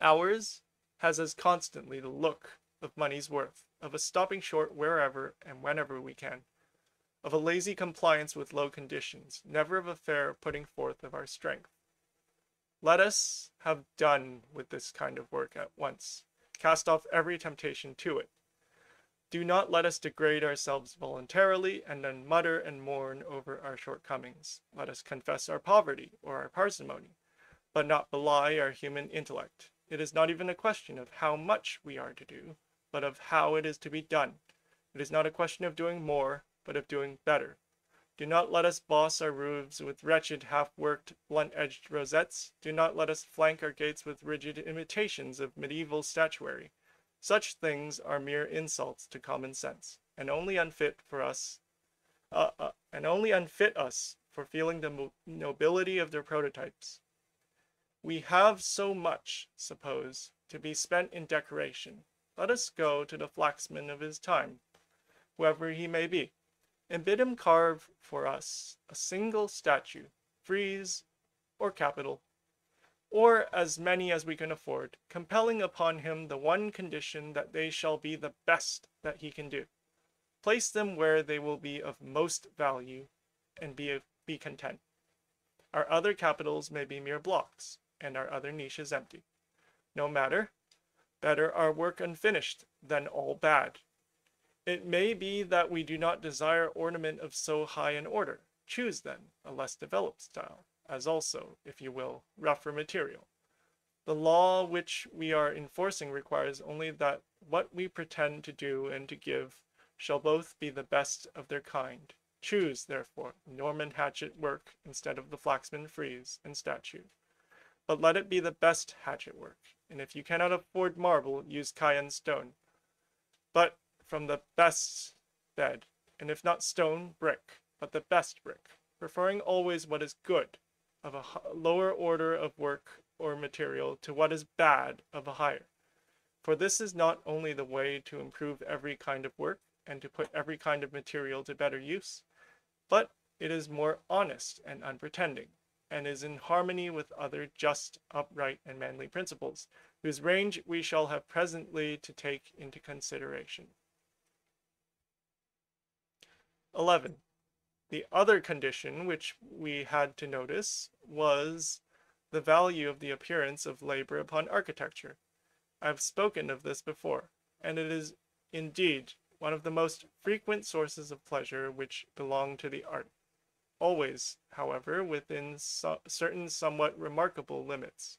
Ours has as constantly the look of money's worth, of a stopping short wherever and whenever we can, of a lazy compliance with low conditions, never of a fair putting forth of our strength. Let us have done with this kind of work at once. Cast off every temptation to it. Do not let us degrade ourselves voluntarily and then mutter and mourn over our shortcomings. Let us confess our poverty or our parsimony, but not belie our human intellect. It is not even a question of how much we are to do, but of how it is to be done. It is not a question of doing more, but of doing better. Do not let us boss our roofs with wretched, half-worked, blunt-edged rosettes. Do not let us flank our gates with rigid imitations of medieval statuary. Such things are mere insults to common sense, and only unfit us for feeling the nobility of their prototypes. We have so much, suppose, to be spent in decoration. Let us go to the flaxman of his time, whoever he may be, and bid him carve for us a single statue, frieze, or capital, or as many as we can afford, compelling upon him the one condition that they shall be the best that he can do. Place them where they will be of most value, and be content. Our other capitals may be mere blocks, and our other niches empty. No matter. Better our work unfinished than all bad. It may be that we do not desire ornament of so high an order. Choose, then, a less developed style, as also, if you will, rougher material. The law which we are enforcing requires only that what we pretend to do and to give shall both be the best of their kind. Choose, therefore, Norman hatchet work instead of the flaxman frieze and statue. But let it be the best hatchet work, and if you cannot afford marble, use cayenne stone. But from the best bed, and if not stone, brick, but the best brick, preferring always what is good, of a lower order of work or material, to what is bad of a higher. For this is not only the way to improve every kind of work, and to put every kind of material to better use, but it is more honest and unpretending, and is in harmony with other just, upright, and manly principles, whose range we shall have presently to take into consideration. 11. The other condition which we had to notice was the value of the appearance of labor upon architecture. I have spoken of this before, and it is indeed one of the most frequent sources of pleasure which belong to the art, always, however, within certain somewhat remarkable limits.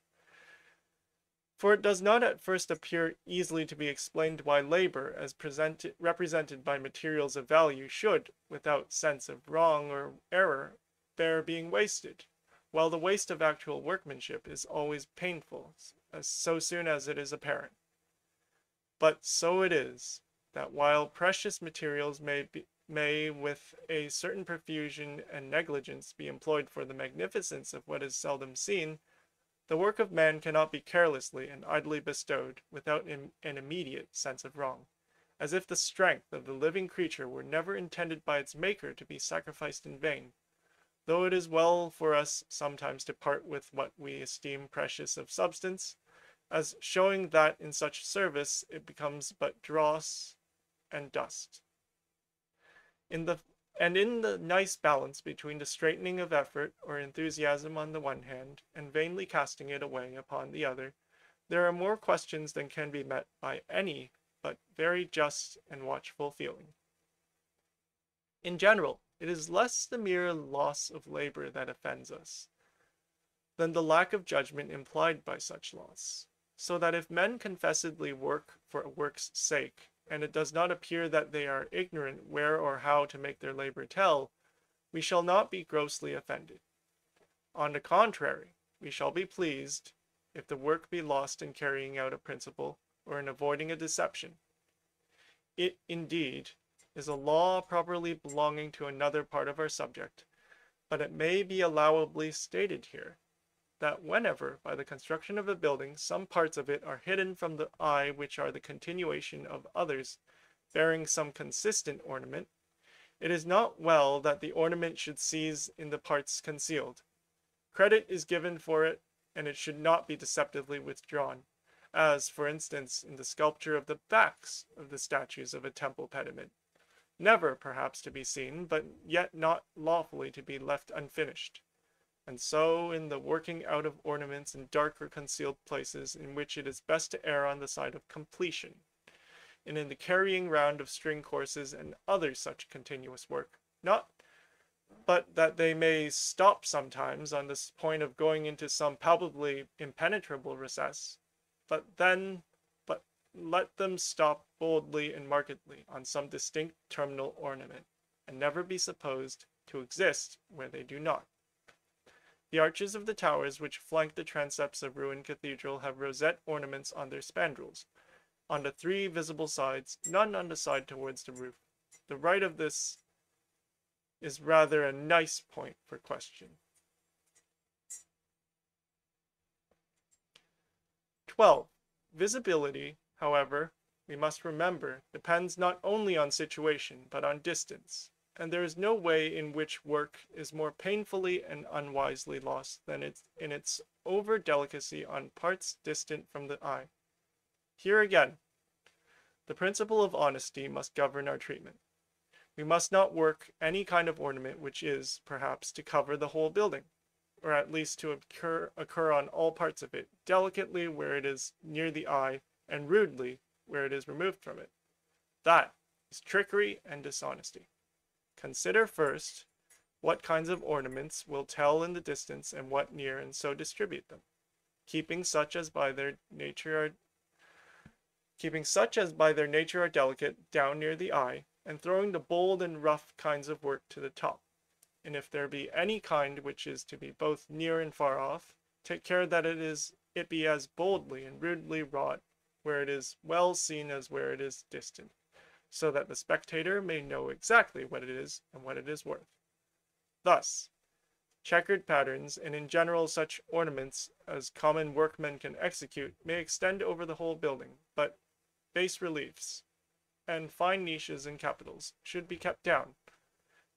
For it does not at first appear easily to be explained why labor, as represented by materials of value, should, without sense of wrong or error, bear being wasted, while the waste of actual workmanship is always painful, so soon as it is apparent. But so it is, that while precious materials may with a certain profusion and negligence be employed for the magnificence of what is seldom seen, the work of man cannot be carelessly and idly bestowed without an immediate sense of wrong, as if the strength of the living creature were never intended by its Maker to be sacrificed in vain, though it is well for us sometimes to part with what we esteem precious of substance, as showing that in such service it becomes but dross and dust. In the nice balance between the straightening of effort or enthusiasm on the one hand, and vainly casting it away upon the other, there are more questions than can be met by any but very just and watchful feeling. In general, it is less the mere loss of labor that offends us, than the lack of judgment implied by such loss, so that if men confessedly work for work's sake, and it does not appear that they are ignorant where or how to make their labor tell, we shall not be grossly offended. On the contrary, we shall be pleased if the work be lost in carrying out a principle or in avoiding a deception. It, indeed, is a law properly belonging to another part of our subject, but it may be allowably stated here, that whenever, by the construction of a building, some parts of it are hidden from the eye which are the continuation of others bearing some consistent ornament, it is not well that the ornament should cease in the parts concealed. Credit is given for it, and it should not be deceptively withdrawn, as, for instance, in the sculpture of the backs of the statues of a temple pediment, never perhaps to be seen, but yet not lawfully to be left unfinished. And so in the working out of ornaments in dark or concealed places in which it is best to err on the side of completion, and in the carrying round of string courses and other such continuous work, not but that they may stop sometimes on this point of going into some palpably impenetrable recess, but let them stop boldly and markedly on some distinct terminal ornament, and never be supposed to exist where they do not. The arches of the towers which flank the transepts of ruined cathedral have rosette ornaments on their spandrels, on the three visible sides, none on the side towards the roof. The right of this is rather a nice point for question. 12. Visibility, however, we must remember, depends not only on situation, but on distance, and there is no way in which work is more painfully and unwisely lost than in its over-delicacy on parts distant from the eye. Here again, the principle of honesty must govern our treatment. We must not work any kind of ornament which is, perhaps, to cover the whole building, or at least to occur on all parts of it, delicately where it is near the eye, and rudely where it is removed from it. That is trickery and dishonesty. Consider first what kinds of ornaments will tell in the distance and what near, and so distribute them, keeping such as by their nature are delicate down near the eye, and throwing the bold and rough kinds of work to the top. And if there be any kind which is to be both near and far off, take care that it be as boldly and rudely wrought where it is well seen as where it is distant, so that the spectator may know exactly what it is and what it is worth. Thus, checkered patterns, and in general such ornaments as common workmen can execute, may extend over the whole building, but bas reliefs and fine niches and capitals should be kept down,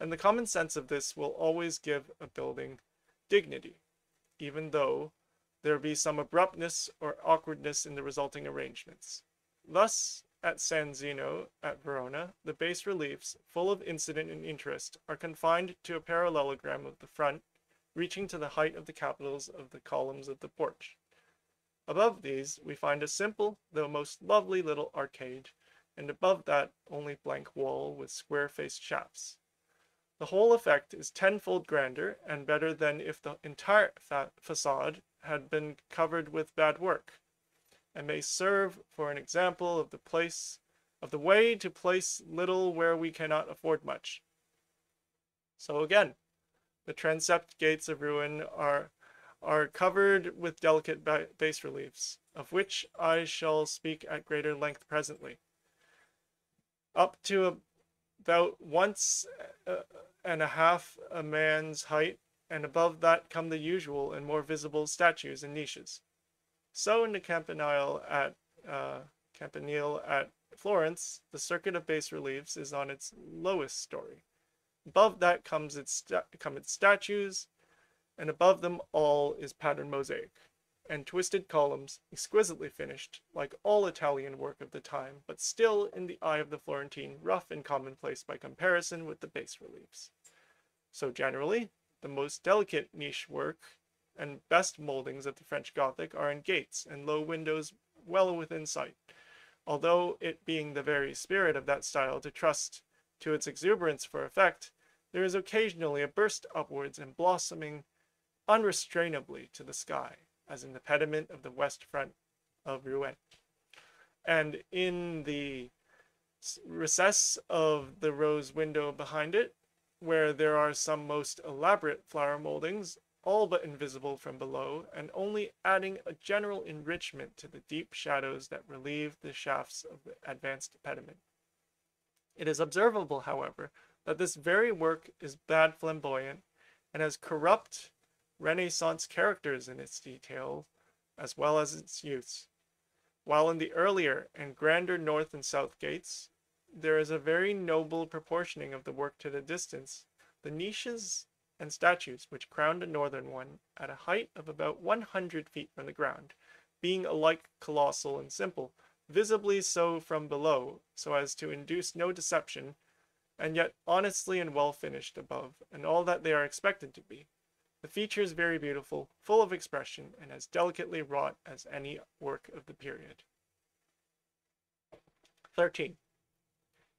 and the common sense of this will always give a building dignity, even though there be some abruptness or awkwardness in the resulting arrangements. Thus, at San Zeno at Verona, the bas reliefs, full of incident and interest, are confined to a parallelogram of the front, reaching to the height of the capitals of the columns of the porch. Above these, we find a simple, though most lovely little arcade, and above that only blank wall with square-faced shafts. The whole effect is tenfold grander and better than if the entire facade had been covered with bad work, and may serve for an example of the way to place little where we cannot afford much. So again, the transept gates of ruin are covered with delicate bas reliefs, of which I shall speak at greater length presently. up to about once and a half a man's height, and above that come the usual and more visible statues and niches. So in the Campanile at Florence, the circuit of bas reliefs is on its lowest story. Above that come its statues, and above them all is patterned mosaic, and twisted columns, exquisitely finished, like all Italian work of the time, but still, in the eye of the Florentine, rough and commonplace by comparison with the bas reliefs. So generally, the most delicate niche work and best moldings of the French Gothic are in gates and low windows well within sight, although it being the very spirit of that style to trust to its exuberance for effect, there is occasionally a burst upwards and blossoming unrestrainably to the sky, as in the pediment of the west front of Rouen. And in the recess of the rose window behind it, where there are some most elaborate flower moldings, all but invisible from below, and only adding a general enrichment to the deep shadows that relieve the shafts of the advanced pediment. It is observable, however, that this very work is bad flamboyant, and has corrupt Renaissance characters in its detail as well as its use, while in the earlier and grander north and south gates there is a very noble proportioning of the work to the distance. The niches and statues which crown the northern one at a height of about 100 feet from the ground, being alike colossal and simple, visibly so from below, so as to induce no deception, and yet honestly and well finished above, and all that they are expected to be. The features very beautiful, full of expression, and as delicately wrought as any work of the period. 13.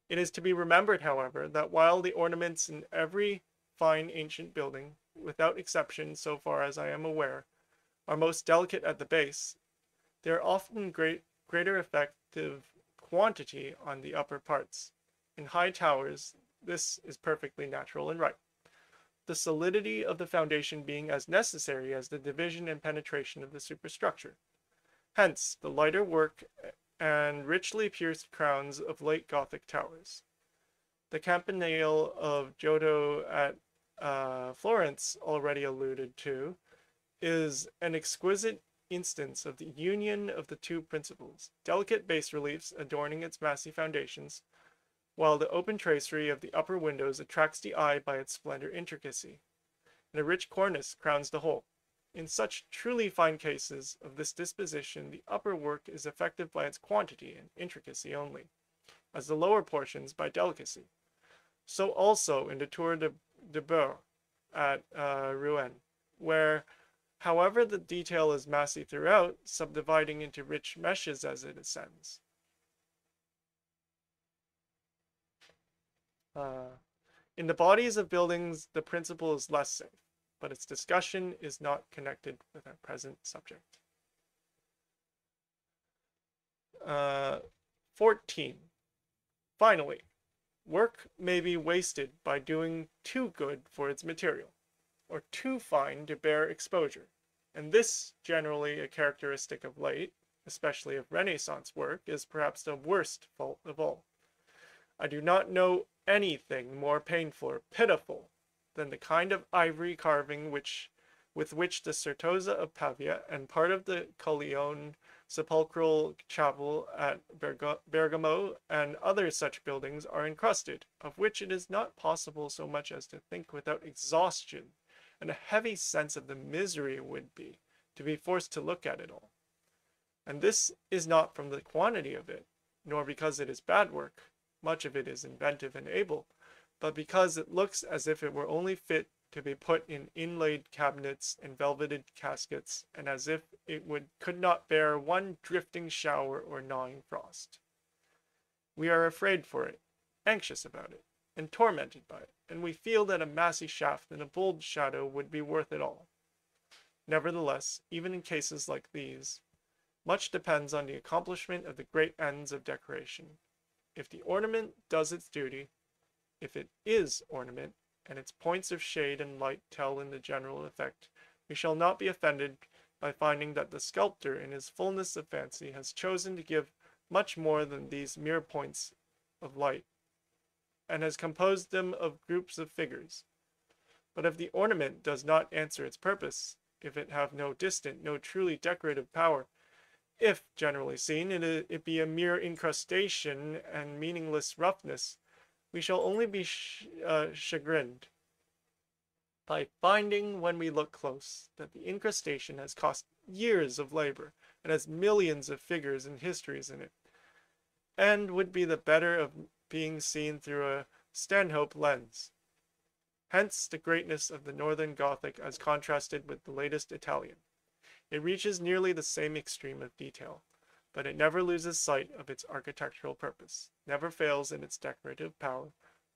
It is to be remembered, however, that while the ornaments in every fine ancient building, without exception so far as I am aware, are most delicate at the base, they are often greater effective quantity on the upper parts. In high towers, this is perfectly natural and right, the solidity of the foundation being as necessary as the division and penetration of the superstructure. Hence, the lighter work and richly pierced crowns of late Gothic towers. The campanile of Giotto at Florence, already alluded to, is an exquisite instance of the union of the two principles, delicate bas reliefs adorning its massy foundations, while the open tracery of the upper windows attracts the eye by its splendor intricacy, and a rich cornice crowns the whole. In such truly fine cases of this disposition, the upper work is effective by its quantity and intricacy only, as the lower portions by delicacy. So also in the Tour de Beurre at Rouen, where, however, the detail is massy throughout, subdividing into rich meshes as it ascends. In the bodies of buildings, the principle is less safe, but its discussion is not connected with our present subject. 14. Finally, work may be wasted by doing too good for its material, or too fine to bear exposure, and this, generally a characteristic of late, especially of Renaissance work, is perhaps the worst fault of all. I do not know anything more painful or pitiful than the kind of ivory carving with which the Certosa of Pavia and part of the Colleone sepulchral chapel at Bergamo and other such buildings are encrusted, of which it is not possible so much as to think without exhaustion, and a heavy sense of the misery it would be to be forced to look at it all. And this is not from the quantity of it, nor because it is bad work, much of it is inventive and able, but because it looks as if it were only fit to be put in inlaid cabinets and velveted caskets, and as if it could not bear one drifting shower or gnawing frost. We are afraid for it, anxious about it, and tormented by it, and we feel that a massy shaft and a bold shadow would be worth it all. Nevertheless, even in cases like these, much depends on the accomplishment of the great ends of decoration. If the ornament does its duty, if it is ornament, and its points of shade and light tell in the general effect, we shall not be offended by finding that the sculptor in his fullness of fancy has chosen to give much more than these mere points of light, and has composed them of groups of figures. But if the ornament does not answer its purpose, if it have no distant, no truly decorative power, if, generally seen, it be a mere incrustation and meaningless roughness, we shall only be chagrined by finding, when we look close, that the incrustation has cost years of labor and has millions of figures and histories in it, and would be the better of being seen through a Stanhope lens. Hence the greatness of the Northern Gothic as contrasted with the latest Italian. It reaches nearly the same extreme of detail, but it never loses sight of its architectural purpose, never fails in its decorative power.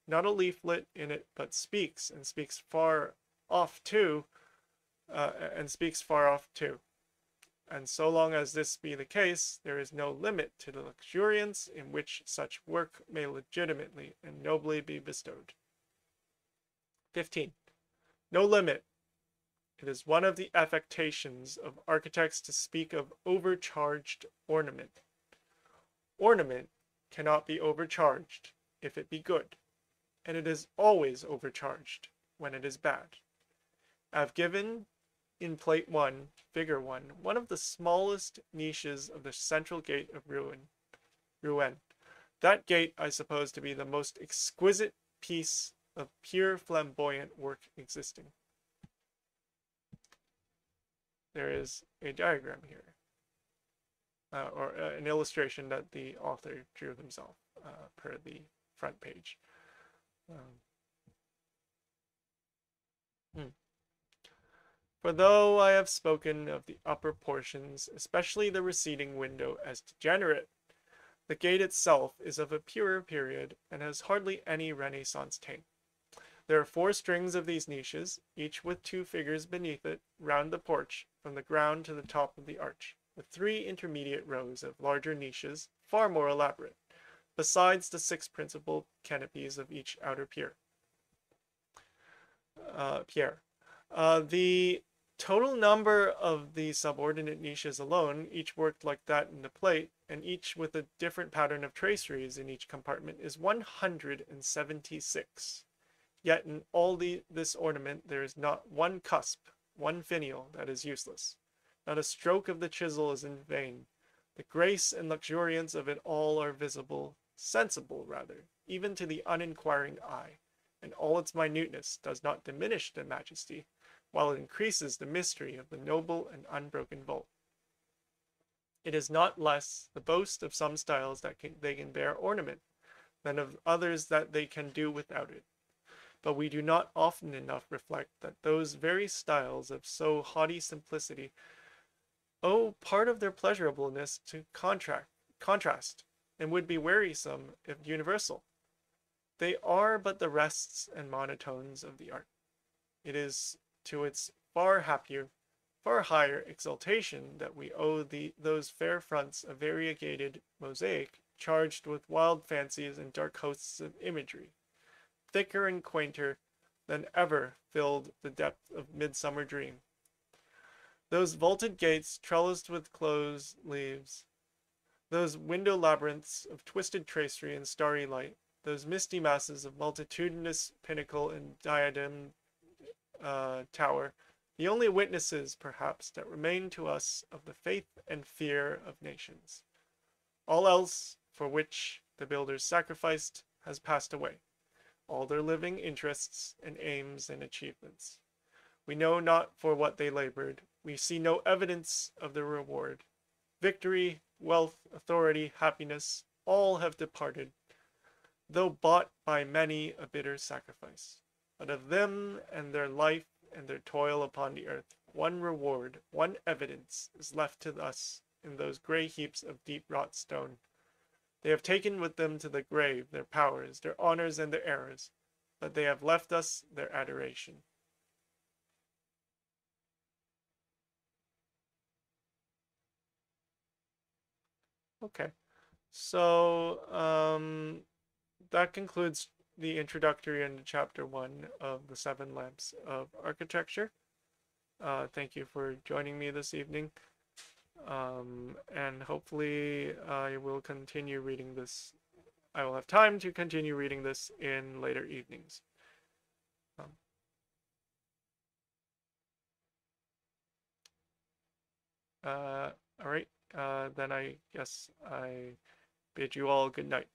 Not a leaflet in it, but speaks, and speaks far off too, and And so long as this be the case, there is no limit to the luxuriance in which such work may legitimately and nobly be bestowed. 15. No limit. It is one of the affectations of architects to speak of overcharged ornament. Ornament cannot be overcharged if it be good, and it is always overcharged when it is bad. I have given in Plate 1, Figure 1, one of the smallest niches of the central gate of Rouen. That gate I suppose to be the most exquisite piece of pure flamboyant work existing. There is a diagram here, or an illustration that the author drew himself per the front page. For though I have spoken of the upper portions, especially the receding window, as degenerate, the gate itself is of a purer period and has hardly any Renaissance taint. There are 4 strings of these niches, each with 2 figures beneath it, round the porch, from the ground to the top of the arch, with 3 intermediate rows of larger niches, far more elaborate, besides the 6 principal canopies of each outer pier. The total number of the subordinate niches alone, each worked like that in the plate, and each with a different pattern of traceries in each compartment, is 176. Yet in all this ornament there is not one cusp, one finial that is useless. Not a stroke of the chisel is in vain. The grace and luxuriance of it all are visible, sensible rather, even to the uninquiring eye, and all its minuteness does not diminish the majesty, while it increases the mystery of the noble and unbroken vault. It is not less the boast of some styles that they can bear ornament, than of others that they can do without it. But we do not often enough reflect that those very styles of so haughty simplicity owe part of their pleasurableness to contrast, and would be wearisome if universal. They are but the rests and monotones of the art. It is to its far higher exaltation that we owe those fair fronts of variegated mosaic, charged with wild fancies and dark hosts of imagery, thicker and quainter than ever filled the depth of midsummer dream. Those vaulted gates trellised with closed leaves, those window labyrinths of twisted tracery and starry light, those misty masses of multitudinous pinnacle and diadem tower, the only witnesses, perhaps, that remain to us of the faith and fear of nations. All else for which the builders sacrificed has passed away, all their living interests and aims and achievements. We know not for what they labored. We see no evidence of their reward. Victory, wealth, authority, happiness, all have departed, though bought by many a bitter sacrifice. But of them and their life and their toil upon the earth, one reward, one evidence is left to us in those gray heaps of deep-wrought stone. They have taken with them to the grave their powers, their honors, and their errors, but they have left us their adoration. Okay, so that concludes the introductory into chapter 1 of the 7 lamps of architecture. Thank you for joining me this evening, and hopefully I will continue reading this I will have time to continue reading this in later evenings. All right, then I guess I bid you all good night.